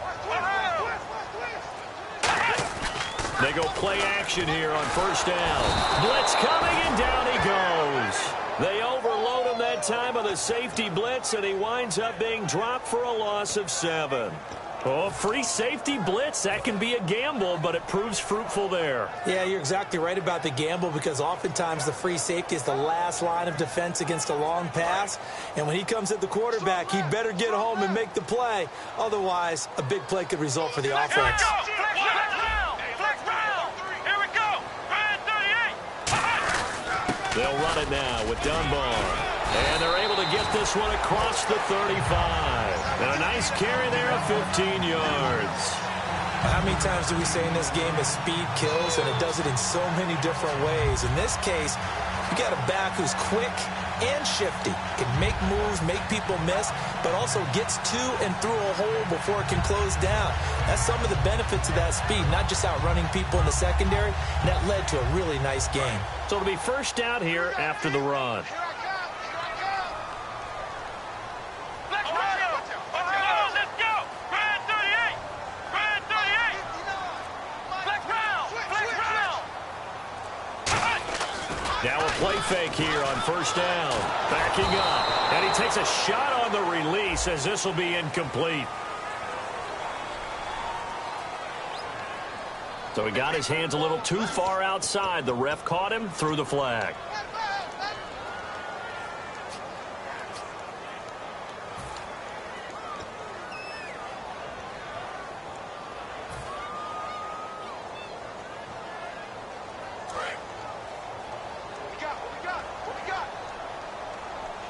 Speaker 1: They go play action here on first down. Blitz coming, and down he goes. They overload him that time of the safety blitz, and he winds up being dropped for a loss of 7. Oh, free safety blitz, that can be a gamble, but it proves fruitful there.
Speaker 2: Yeah, you're exactly right about the gamble, because oftentimes the free safety is the last line of defense against a long pass. And when he comes at the quarterback, he better get home and make the play. Otherwise, a big play could result for the offense.
Speaker 3: Here we go. Brand 38.
Speaker 1: They'll run it now with Dunbar. And they're able to get this one across the 35. And a nice carry there of 15 yards.
Speaker 2: How many times do we say in this game that speed kills, and it does it in so many different ways? In this case, you got a back who's quick and shifty, can make moves, make people miss, but also gets to and through a hole before it can close down. That's some of the benefits of that speed, not just outrunning people in the secondary. And that led to a really nice game.
Speaker 1: So it'll be first down here after the run. Now a play fake here on first down. Backing up. And he takes a shot on the release as this will be incomplete. So he got his hands a little too far outside. The ref caught him, threw the flag.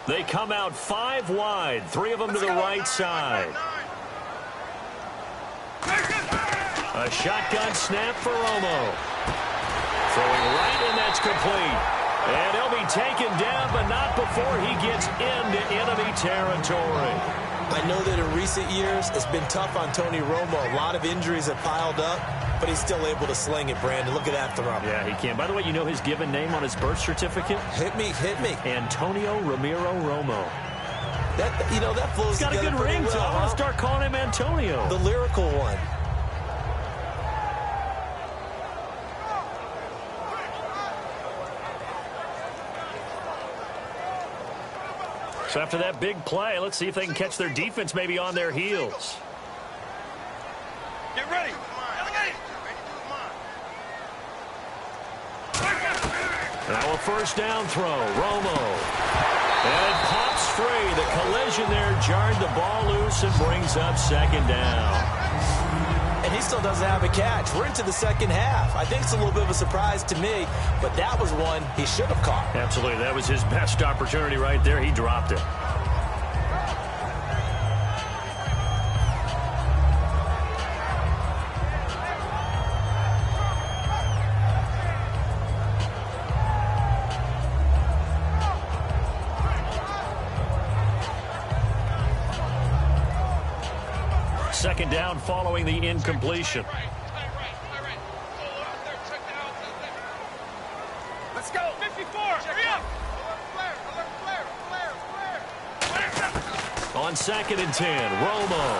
Speaker 1: They come out 5 wide, 3 of them to the right side. A shotgun snap for Romo. Throwing right, and that's complete. And he'll be taken down, but not before he gets into enemy territory.
Speaker 2: I know that in recent years, it's been tough on Tony Romo. A lot of injuries have piled up, but he's still able to sling it, Brandon. Look at that throw.
Speaker 1: Yeah, he can. By the way, you know his given name on his birth certificate?
Speaker 2: Hit me.
Speaker 1: Antonio Ramiro Romo.
Speaker 2: That flows
Speaker 1: He's got a good ring, so I want to start calling him Antonio.
Speaker 2: The lyrical one.
Speaker 1: So after that big play, let's see if they can catch their defense maybe on their heels.
Speaker 3: Get ready.
Speaker 1: Now a first down throw. Romo. And it pops free. The collision there jarred the ball loose and brings up second down.
Speaker 2: And he still doesn't have a catch. We're into the second half. I think it's a little bit of a surprise to me, but that was one he should have caught.
Speaker 1: Absolutely. That was his best opportunity right there. He dropped it. Second down following the incompletion.
Speaker 3: Let's go. 54. Hurry up.
Speaker 1: On 2nd and 10, Romo.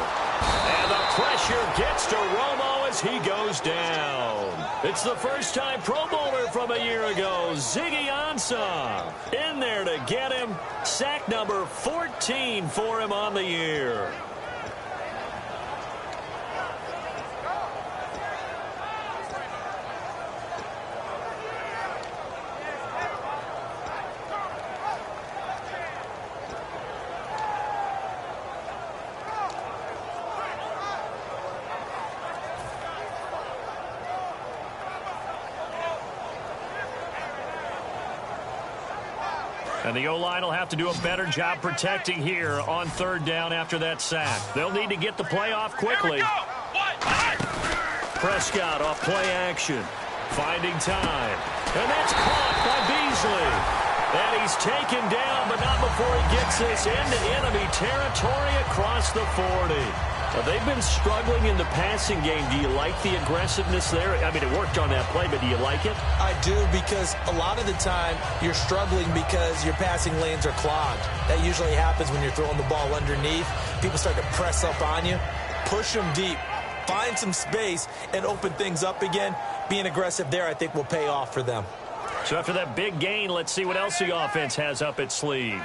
Speaker 1: And the pressure gets to Romo as he goes down. It's the first time Pro Bowler from a year ago, Ziggy Ansah, in there to get him. Sack number 14 for him on the year. And the O-line will have to do a better job protecting here on 3rd down after that sack. They'll need to get the play off quickly. Prescott off play action. Finding time. And that's caught by Beasley. And he's taken down, but not before he gets this into enemy territory across the 40. They've been struggling in the passing game. Do you like the aggressiveness there? I mean, it worked on that play, but do you like it?
Speaker 2: I do, because a lot of the time you're struggling because your passing lanes are clogged. That usually happens when you're throwing the ball underneath. People start to press up on you. Push them deep. Find some space and open things up again. Being aggressive there, I think, will pay off for them.
Speaker 1: So after that big gain, let's see what else the offense has up its sleeve.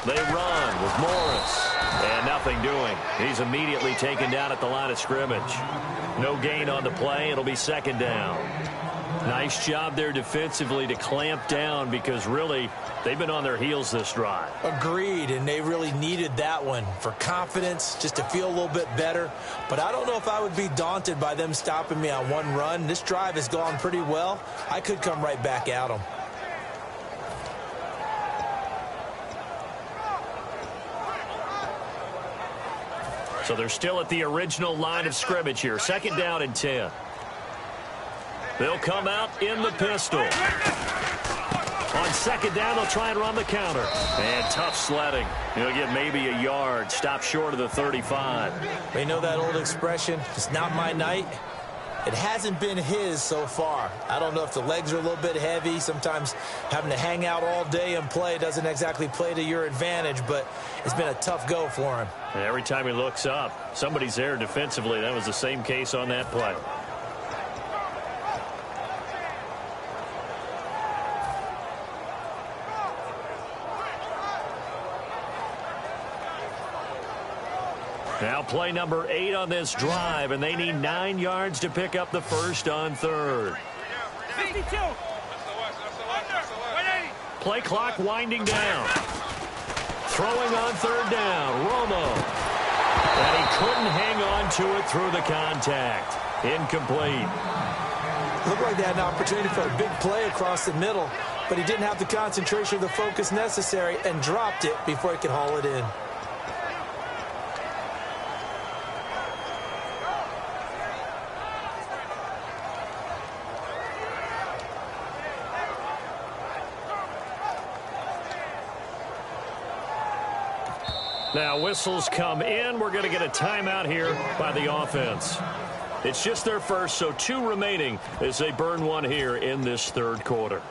Speaker 1: They run with Morris. And nothing doing. He's immediately taken down at the line of scrimmage. No gain on the play. It'll be 2nd down. Nice job there defensively to clamp down, because really they've been on their heels this drive.
Speaker 2: Agreed, and they really needed that one for confidence, just to feel a little bit better. But I don't know if I would be daunted by them stopping me on one run. This drive has gone pretty well. I could come right back at them.
Speaker 1: So they're still at the original line of scrimmage here. 2nd down and 10. They'll come out in the pistol. On 2nd down, they'll try and run the counter. And tough sledding. He'll get maybe a yard. Stop short of the 35.
Speaker 2: They know that old expression, it's not my night. It hasn't been his so far. I don't know if the legs are a little bit heavy. Sometimes having to hang out all day and play doesn't exactly play to your advantage, but it's been a tough go for him.
Speaker 1: And every time he looks up, somebody's there defensively. That was the same case on that play. Now play number 8 on this drive, and they need 9 yards to pick up the first on 3rd.
Speaker 3: 52.
Speaker 1: Play clock winding down. Throwing on 3rd down, Romo. And he couldn't hang on to it through the contact. Incomplete.
Speaker 2: Looked like they had an opportunity for a big play across the middle, but he didn't have the concentration or the focus necessary and dropped it before he could haul it in.
Speaker 1: Now whistles come in. We're going to get a timeout here by the offense. It's just their first, so 2 remaining as they burn one here in this 3rd quarter.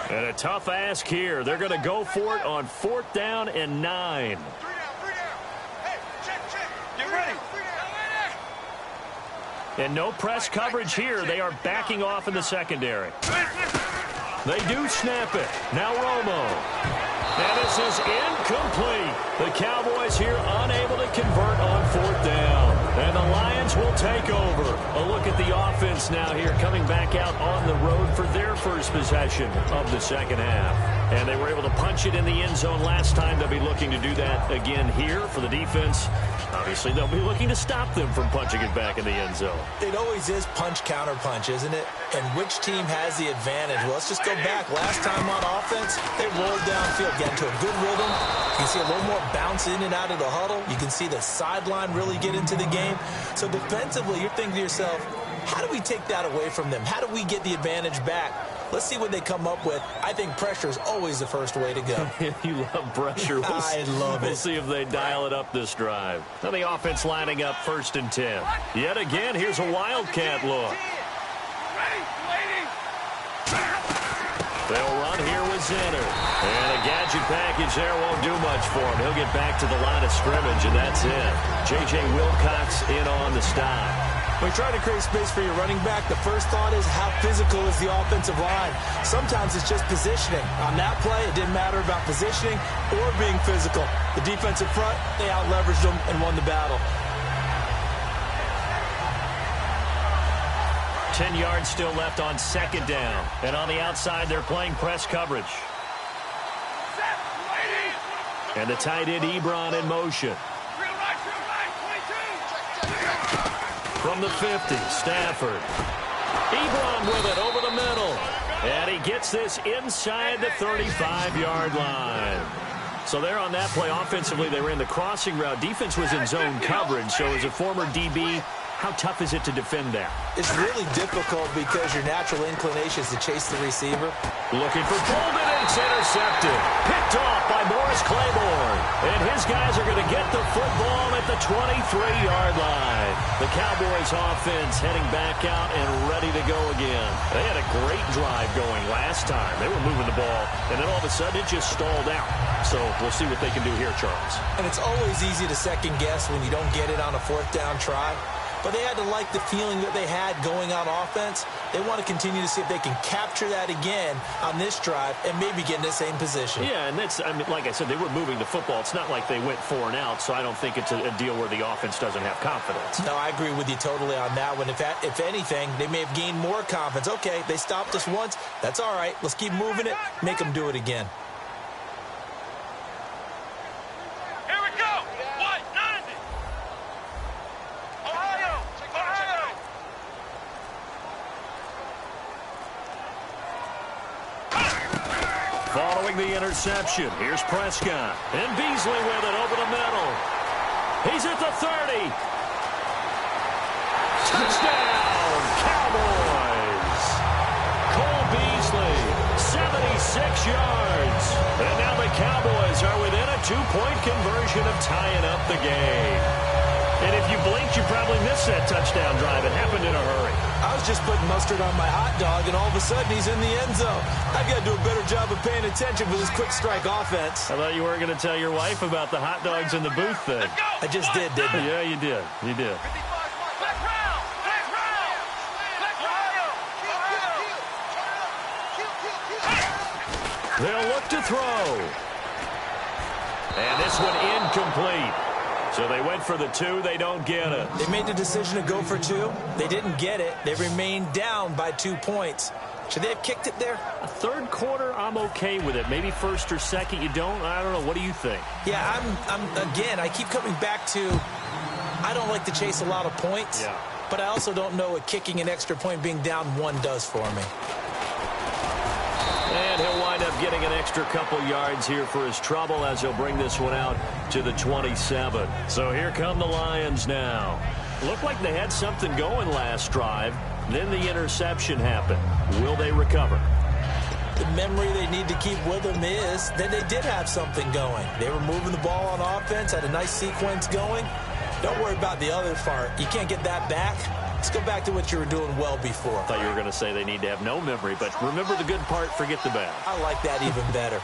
Speaker 1: And a tough ask here. They're going to go for it on 4th down and 9.
Speaker 3: 3 down. Hey, check. Get ready.
Speaker 1: And no press coverage here. They are backing off in the secondary. They do snap it. Now Romo. And this is incomplete. The Cowboys here unable to convert on 4th down. And the Lions will take over. A look at the offense now here coming back out on the road for their first possession of the second half. And they were able to punch it in the end zone last time. They'll be looking to do that again here for the defense. Obviously, they'll be looking to stop them from punching it back in the end zone.
Speaker 2: It always is punch, counter punch, isn't it? And which team has the advantage? Well, let's just go back. Last time on offense, they rolled downfield, get into a good rhythm. You can see a little more bounce in and out of the huddle. You can see the sideline really get into the game. So defensively, you're thinking to yourself, how do we take that away from them? How do we get the advantage back? Let's see what they come up with. I think pressure is always the first way to go.
Speaker 1: You love pressure.
Speaker 2: I love it.
Speaker 1: We'll see if they dial it up this drive. Now the offense lining up 1st and 10. Yet again, here's a Wildcat look. They'll run here with Zenner. And a gadget package there won't do much for him. He'll get back to the line of scrimmage, and that's it. J.J. Wilcox in on the stop.
Speaker 2: When you try to create space for your running back, the first thought is how physical is the offensive line. Sometimes it's just positioning. On that play, it didn't matter about positioning or being physical. The defensive front, they out-leveraged them and won the battle.
Speaker 1: 10 yards still left on 2nd down. And on the outside, they're playing press coverage. And the tight end, Ebron, in motion. From the 50, Stafford. Ebron with it over the middle. And he gets this inside the 35-yard line. So they're on that play. Offensively, they ran the crossing route. Defense was in zone coverage. So as a former DB, how tough is it to defend that?
Speaker 2: It's really difficult because your natural inclination is to chase the receiver.
Speaker 1: Looking for Bolden, and it's intercepted. Picked off by Morris Claiborne. And his guys are going to get the football at the 23-yard line. The Cowboys offense heading back out and ready to go again. They had a great drive going last time. They were moving the ball, and then all of a sudden it just stalled out. So we'll see what they can do here, Charles.
Speaker 2: And it's always easy to second guess when you don't get it on a 4th down try. But they had to like the feeling that they had going on offense. They want to continue to see if they can capture that again on this drive and maybe get in the same position. Yeah, and that's, I mean, like I said, they were moving the football. It's not like they went 4 and out, so I don't think it's a deal where the offense doesn't have confidence. No, I agree with you totally on that one. If anything, they may have gained more confidence. Okay, they stopped us once. That's all right. Let's keep moving it. Make them do it again.
Speaker 1: Following the interception, here's Prescott. And Beasley with it over the middle. He's at the 30. Touchdown, Cowboys. Cole Beasley, 76 yards. And now the Cowboys are within a 2-point conversion of tying up the game. And if you blinked, you probably missed that touchdown drive. It happened in a hurry.
Speaker 2: I was just putting mustard on my hot dog, and all of a sudden he's in the end zone. I've got to do a better job of paying attention with this quick strike offense.
Speaker 1: I thought you weren't going to tell your wife about the hot dogs in the booth thing.
Speaker 2: I just did, didn't I?
Speaker 1: Yeah, you did. You did. They'll look to throw. And this one incomplete. So they went for the 2. They don't get it.
Speaker 2: They made the decision to go for 2. They didn't get it. They remained down by 2 points. Should they have kicked it there?
Speaker 1: A 3rd quarter, I'm okay with it. Maybe 1st or 2nd, you don't. I don't know. What do you think?
Speaker 2: Yeah, again, I keep coming back to I don't like to chase a lot of points.
Speaker 1: Yeah.
Speaker 2: But I also don't know what kicking an extra point being down 1 does for me.
Speaker 1: And he'll wind up getting an extra couple yards here for his trouble as he'll bring this one out to the 27. So here come the Lions now. Looked like they had something going last drive. Then the interception happened. Will they recover?
Speaker 2: The memory they need to keep with them is that they did have something going. They were moving the ball on offense, had a nice sequence going. Don't worry about the other part. You can't get that back. Let's go back to what you were doing well before.
Speaker 1: I thought you were going to say they need to have no memory, but remember the good part, forget the bad.
Speaker 2: I like that even better.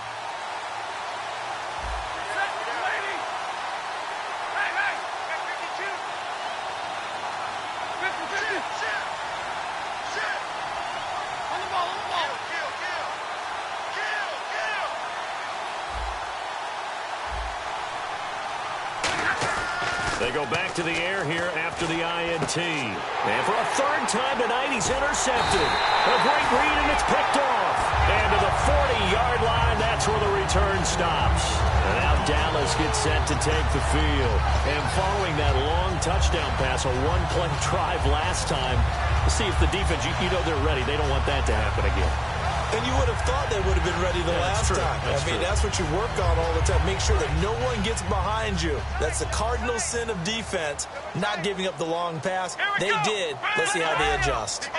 Speaker 1: They go back to the air here after the INT. And for a third time tonight, he's intercepted. A great read, and it's picked off. And to the 40-yard line, that's where the return stops. And now Dallas gets set to take the field. And following that long touchdown pass, a one-play drive last time, see if the defense, you know they're ready. They don't want that to happen again.
Speaker 2: And you would have thought they would have been ready the last time. That's what you work on all the time. Make sure that no one gets behind you. That's the cardinal sin of defense, not giving up the long pass. They did. Let's see how they adjust.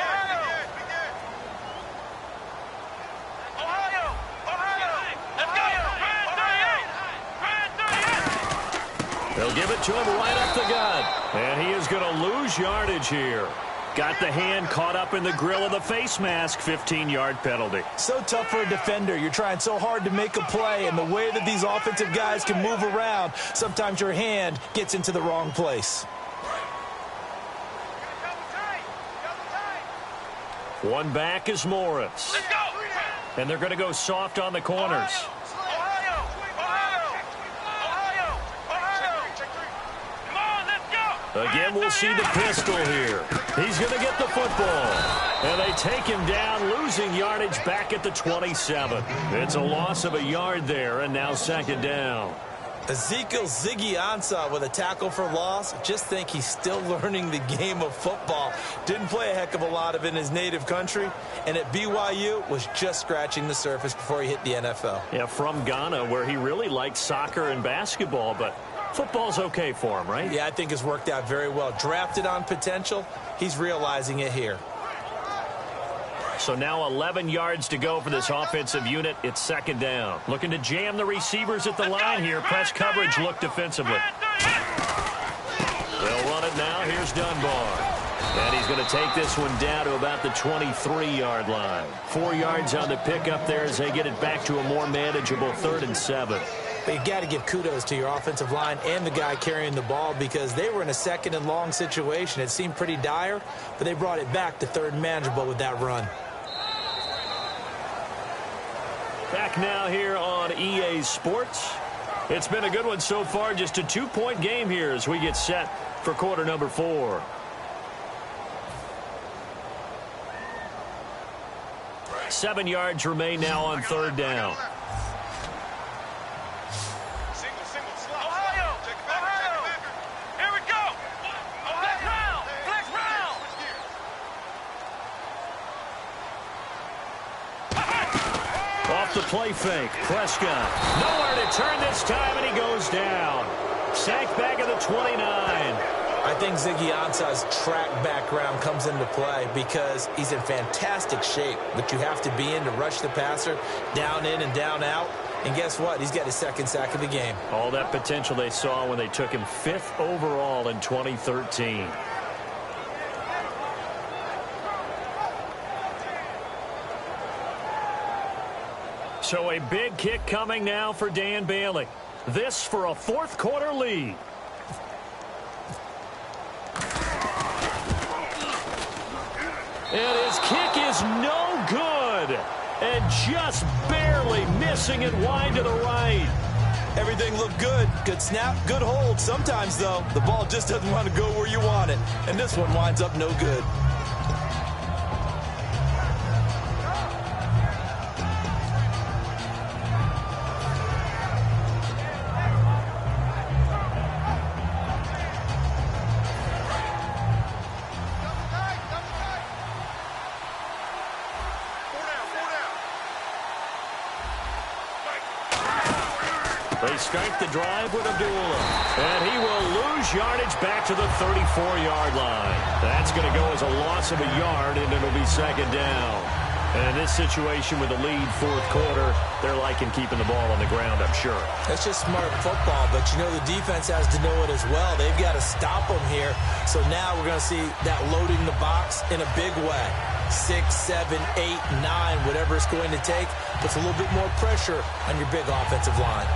Speaker 1: They'll give it to him right up the gut. And he is going to lose yardage here. Got the hand caught up in the grill of the face mask. 15-yard penalty.
Speaker 2: So tough for a defender. You're trying so hard to make a play, and the way that these offensive guys can move around, sometimes your hand gets into the wrong place.
Speaker 1: One back is Morris. And they're going to go soft on the corners. Again, we'll see the pistol here. He's going to get the football. And they take him down, losing yardage back at the 27. It's a loss of a yard there, and now second down.
Speaker 2: Ezekiel Ziggy Ansah with a tackle for loss. Just think he's still learning the game of football. Didn't play a heck of a lot of it in his native country. And at BYU, was just scratching the surface before he hit the NFL.
Speaker 1: Yeah, from Ghana, where he really liked soccer and basketball, but football's okay for him, right?
Speaker 2: Yeah, I think it's worked out very well. Drafted on potential. He's realizing it here.
Speaker 1: So now 11 yards to go for this offensive unit. It's second down. Looking to jam the receivers at the line here. Press coverage look defensively. They'll run it now. Here's Dunbar. And he's going to take this one down to about the 23-yard line. 4 yards on the pickup there as they get it back to a more manageable 3rd and 7.
Speaker 2: But you got to give kudos to your offensive line and the guy carrying the ball, because they were in a 2nd and long situation. It seemed pretty dire, but they brought it back to 3rd and manageable with that run.
Speaker 1: Back now here on EA Sports. It's been a good one so far. Just a 2-point game here as we get set for quarter number 4. Seven yards remain now on 3rd down. The play fake. Prescott. Nowhere to turn this time, and he goes down. Sacked back at the 29.
Speaker 2: I think Ziggy Ansah's track background comes into play because he's in fantastic shape, but you have to be in to rush the passer down in and down out. And guess what? He's got his 2nd sack of the game.
Speaker 1: All that potential they saw when they took him 5th overall in 2013. So a big kick coming now for Dan Bailey. This for a 4th quarter lead. And his kick is no good. And just barely missing it wide to the right.
Speaker 2: Everything looked good. Good snap, good hold. Sometimes, though, the ball just doesn't want to go where you want it. And this one winds up no good.
Speaker 1: They start the drive with Abdullah. And he will lose yardage back to the 34-yard line. That's going to go as a loss of a yard, and it'll be second down. And in this situation with the lead, fourth quarter, they're liking keeping the ball on the ground, I'm sure.
Speaker 2: That's just smart football, but you know the defense has to know it as well. They've got to stop them here. So now we're going to see that loading the box in a big way. 6, 7, 8, 9, whatever it's going to take, puts a little bit more pressure on your big offensive line.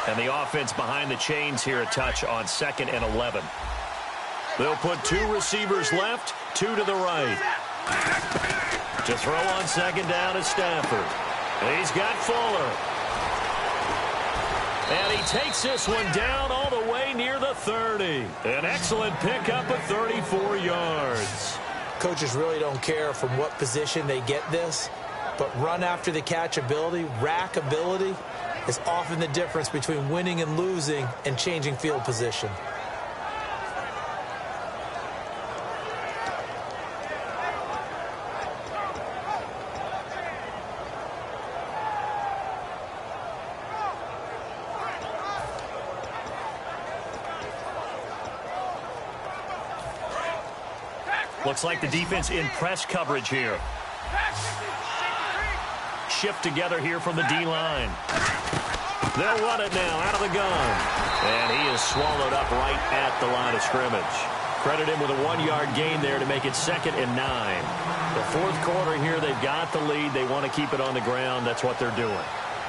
Speaker 1: And the offense behind the chains here a touch on 2nd and 11. They'll put 2 receivers left, 2 to the right. To throw on 2nd down is Stafford. He's got Fuller. And he takes this one down all the way near the 30. An excellent pickup of 34 yards.
Speaker 2: Coaches really don't care from what position they get this, but run after the catch ability, rack ability, is often the difference between winning and losing and changing field position.
Speaker 1: Looks like the defense in press coverage here. Shift together here from the D-line. They'll run it now out of the gun. And he is swallowed up right at the line of scrimmage. Credit him with a 1-yard gain there to make it 2nd and 9. The fourth quarter here, they've got the lead. They want to keep it on the ground. That's what they're doing.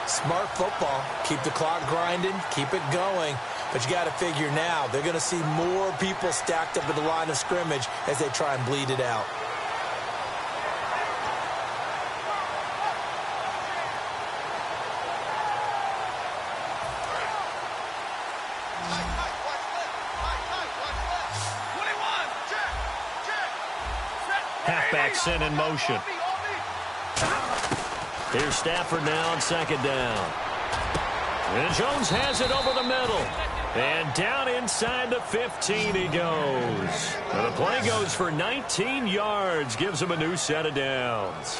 Speaker 2: Smart football. Keep the clock grinding. Keep it going. But you got to figure now, they're going to see more people stacked up at the line of scrimmage as they try and bleed it out.
Speaker 1: Halfback sent in motion. Here's Stafford now on 2nd down. And Jones has it over the middle. And down inside the 15 he goes. And the play goes for 19 yards. Gives him a new set of downs.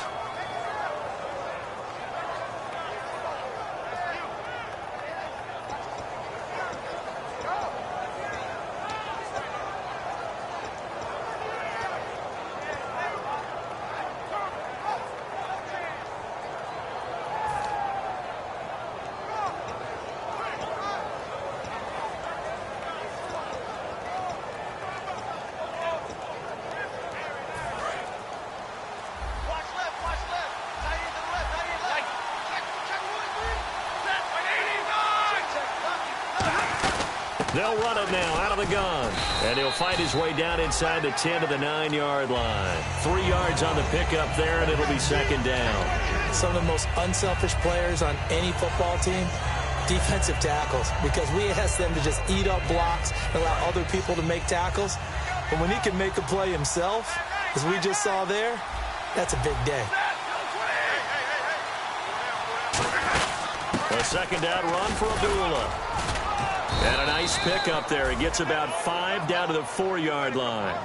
Speaker 1: They'll run it now out of the gun. And he'll fight his way down inside the 10 to the 9-yard line. 3 yards on the pickup there, and it'll be 2nd down.
Speaker 2: Some of the most unselfish players on any football team, defensive tackles, because we ask them to just eat up blocks and allow other people to make tackles. But when he can make a play himself, as we just saw there, that's a big day.
Speaker 1: A 2nd down run for Abdullah. And a nice pickup there. He gets about 5 down to the 4-yard line.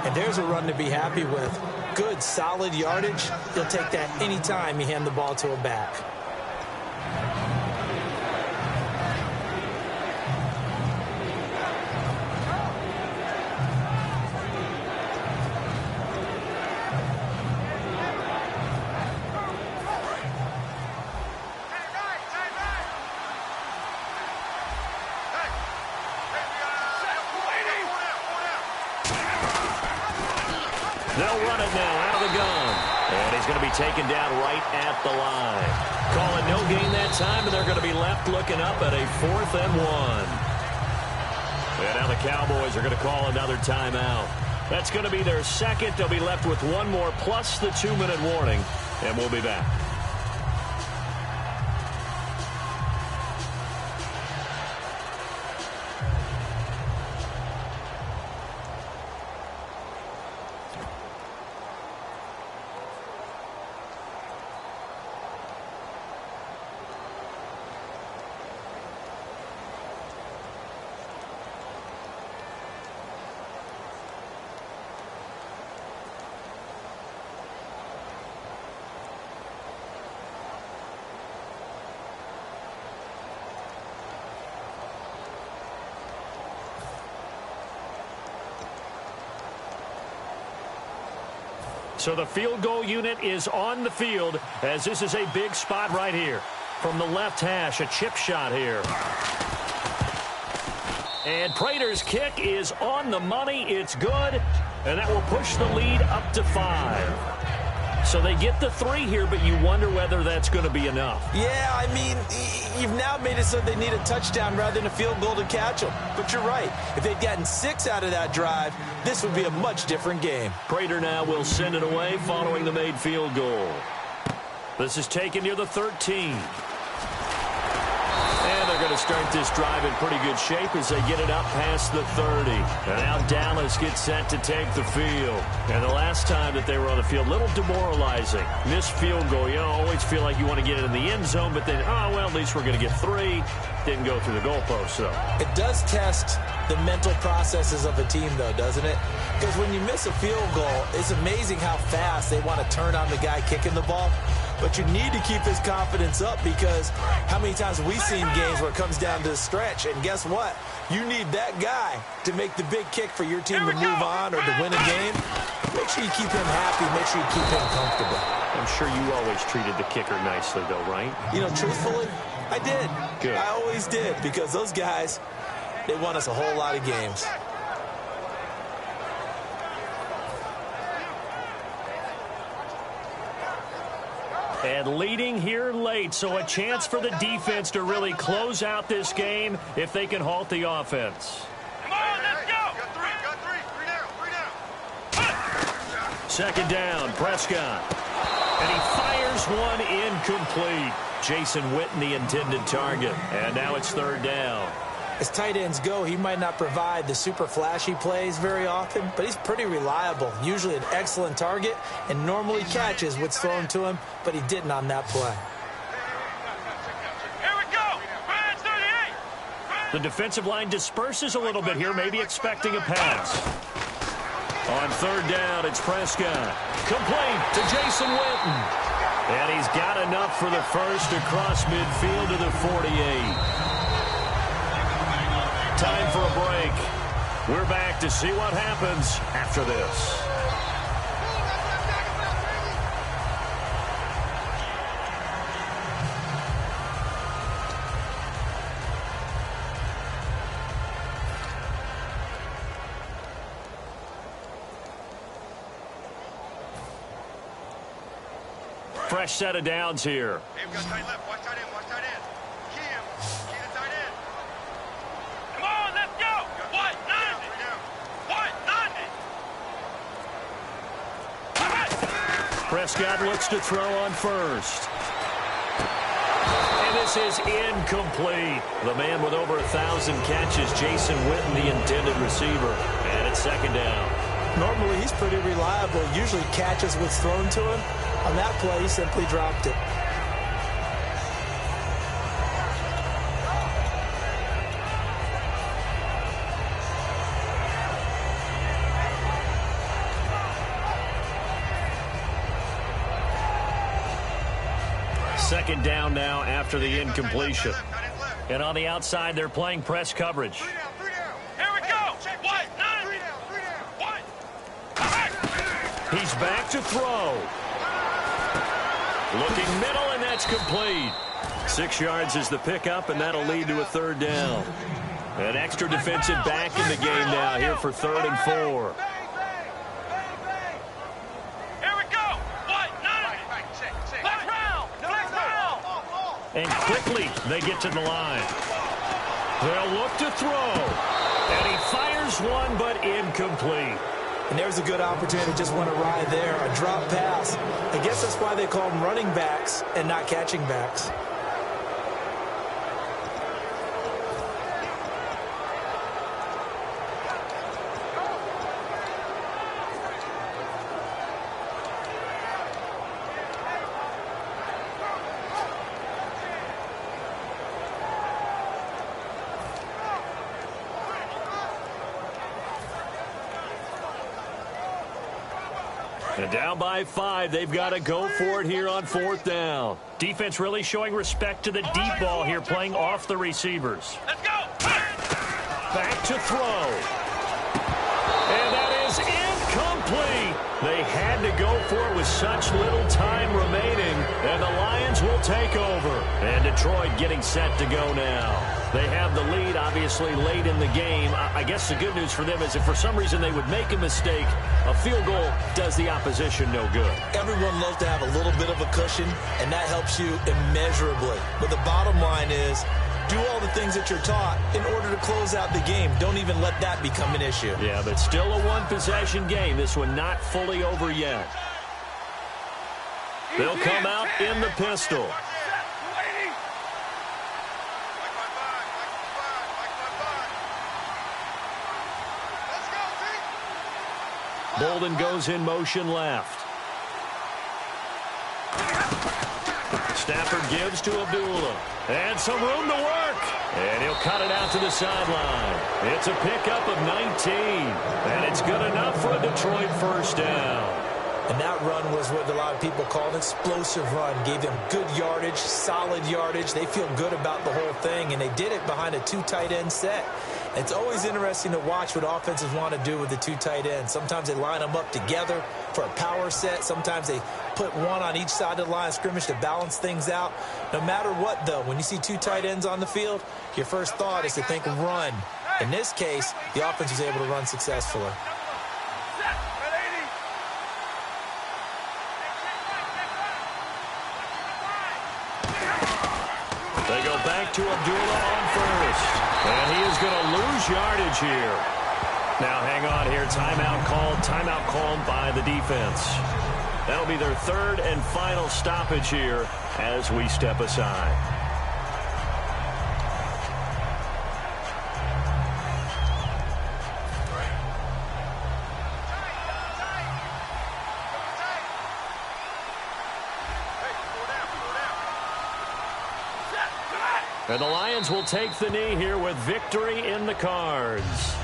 Speaker 2: And there's a run to be happy with. Good, solid yardage. He'll take that anytime you hand the ball to a back.
Speaker 1: They'll run it now out of the gun. And he's going to be taken down right at the line. Call it no gain that time, and they're going to be left looking up at a 4th and 1. And now the Cowboys are going to call another timeout. That's going to be their 2nd. They'll be left with 1 more plus the 2-minute warning, and we'll be back. So the field goal unit is on the field as this is a big spot right here. From the left hash, a chip shot here. And Prater's kick is on the money. It's good. And that will push the lead up to 5. So they get the 3 here, but you wonder whether that's going to be enough.
Speaker 2: Yeah, I mean, you've now made it so they need a touchdown rather than a field goal to catch them. But you're right. If they'd gotten 6 out of that drive, this would be a much different game.
Speaker 1: Prater now will send it away following the made field goal. This is taken near the 13. And they're going to start this drive in pretty good shape as they get it up past the 30. And now Dallas gets set to take the field. And the last time that they were on the field, a little demoralizing. Missed field goal. You always feel like you want to get it in the end zone, but then, oh, well, at least we're going to get 3. Didn't go through the goalpost, though.
Speaker 2: It does test the mental processes of a team, though, doesn't it? Because when you miss a field goal, it's amazing how fast they want to turn on the guy kicking the ball. But you need to keep his confidence up because how many times have we seen games where it comes down to the stretch? And guess what? You need that guy to make the big kick for your team to move on or to win a game. Make sure you keep him happy. Make sure you keep him comfortable.
Speaker 1: I'm sure you always treated the kicker nicely, though, right?
Speaker 2: You know, truthfully, I did.
Speaker 1: Good.
Speaker 2: I always did because those guys, they won us a whole lot of games.
Speaker 1: And leading here late, so a chance for the defense to really close out this game if they can halt the offense.
Speaker 3: Come on, let's go. Got 3. 3 down.
Speaker 1: Second down, Prescott. And he fires one incomplete. Jason Witten, the intended target. And now it's third down.
Speaker 2: As tight ends go, he might not provide the super flashy plays very often, but he's pretty reliable. Usually an excellent target and normally catches what's thrown to him, but he didn't on that play.
Speaker 3: Here we go. Ryan's 38.
Speaker 1: The defensive line disperses a little bit here, maybe expecting a pass. On third down, it's Prescott. Complete to Jason Witten. And he's got enough for the first across midfield to the 48. Time for a break. We're back to see what happens after this. Fresh set of downs here.
Speaker 3: Hey, we got tight left. Watch tight end. Watch tight end. Key him. Key the tight end. Come on, let's go. What? 90. 90.
Speaker 1: Prescott looks to throw on first. And this is incomplete. The man with over 1,000 catches, Jason Witten, the intended receiver. And it's second down.
Speaker 2: Normally, he's pretty reliable. Usually catches what's thrown to him. On that play, he simply dropped it.
Speaker 1: Second down now after the incompletion. And on the outside, they're playing press coverage.
Speaker 3: 3 down. Here we go. What? 90. 3 down. What?
Speaker 1: He's back to throw. Looking middle, and that's complete. 6 yards is the pickup, and that'll lead to a third down. An extra defensive back in the game now here for 3rd and 4.
Speaker 3: Here we go. What? 90. Flex round. Flex round.
Speaker 1: And quickly, they get to the line. They'll look to throw. And he fires one, but incomplete.
Speaker 2: And there's a good opportunity to just want to ride there. A drop pass. I guess that's why they call them running backs and not catching backs.
Speaker 1: And down by 5, they've got to go for it here on 4th down. Defense really showing respect to the deep ball here, playing off the receivers.
Speaker 3: Let's go.
Speaker 1: Back to throw. And that is incomplete. They had to go for it with such little time remaining, and the Lions will take over. And Detroit getting set to go now. They have the lead, obviously, late in the game. I guess the good news for them is if for some reason they would make a mistake, a field goal does the opposition no good.
Speaker 2: Everyone loves to have a little bit of a cushion, and that helps you immeasurably. But the bottom line is, do all the things that you're taught in order to close out the game. Don't even let that become an issue.
Speaker 1: Yeah, but still a one-possession game. This one not fully over yet. They'll come out in the pistol. Bolden goes in motion left. Stafford gives to Abdullah. And some room to work. And he'll cut it out to the sideline. It's a pickup of 19. And it's good enough for a Detroit first down.
Speaker 2: And that run was what a lot of people call an explosive run. Gave them good yardage, solid yardage. They feel good about the whole thing, and they did it behind a two tight end set. It's always interesting to watch what offenses want to do with the two tight ends. Sometimes they line them up together for a power set. Sometimes they put one on each side of the line of scrimmage to balance things out. No matter what, though, when you see two tight ends on the field, your first thought is to think run. In this case, the offense was able to run successfully.
Speaker 1: They go back to Abdullah on first. And he is going to lose yardage here. Now hang on here. Timeout called by the defense. That'll be their third and final stoppage here as we step aside. And the Lions will take the knee here with victory in the cards.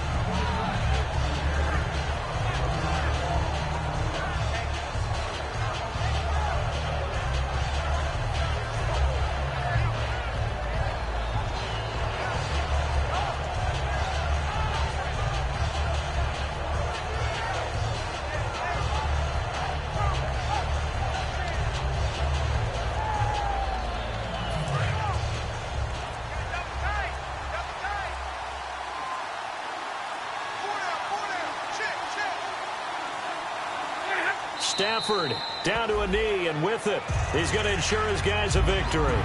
Speaker 1: Stafford down to a knee, and with it, he's going to ensure his guys a victory.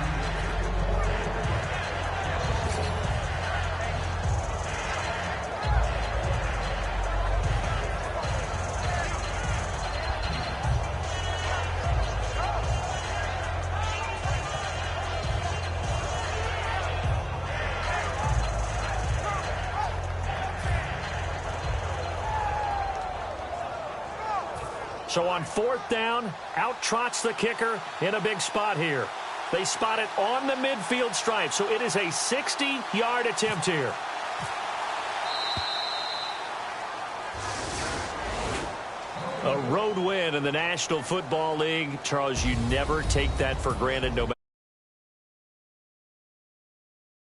Speaker 1: So on fourth down, out trots the kicker in a big spot here. They spot it on the midfield stripe, so it is a 60-yard attempt here. A road win in the National Football League. Charles, you never take that for granted, no matter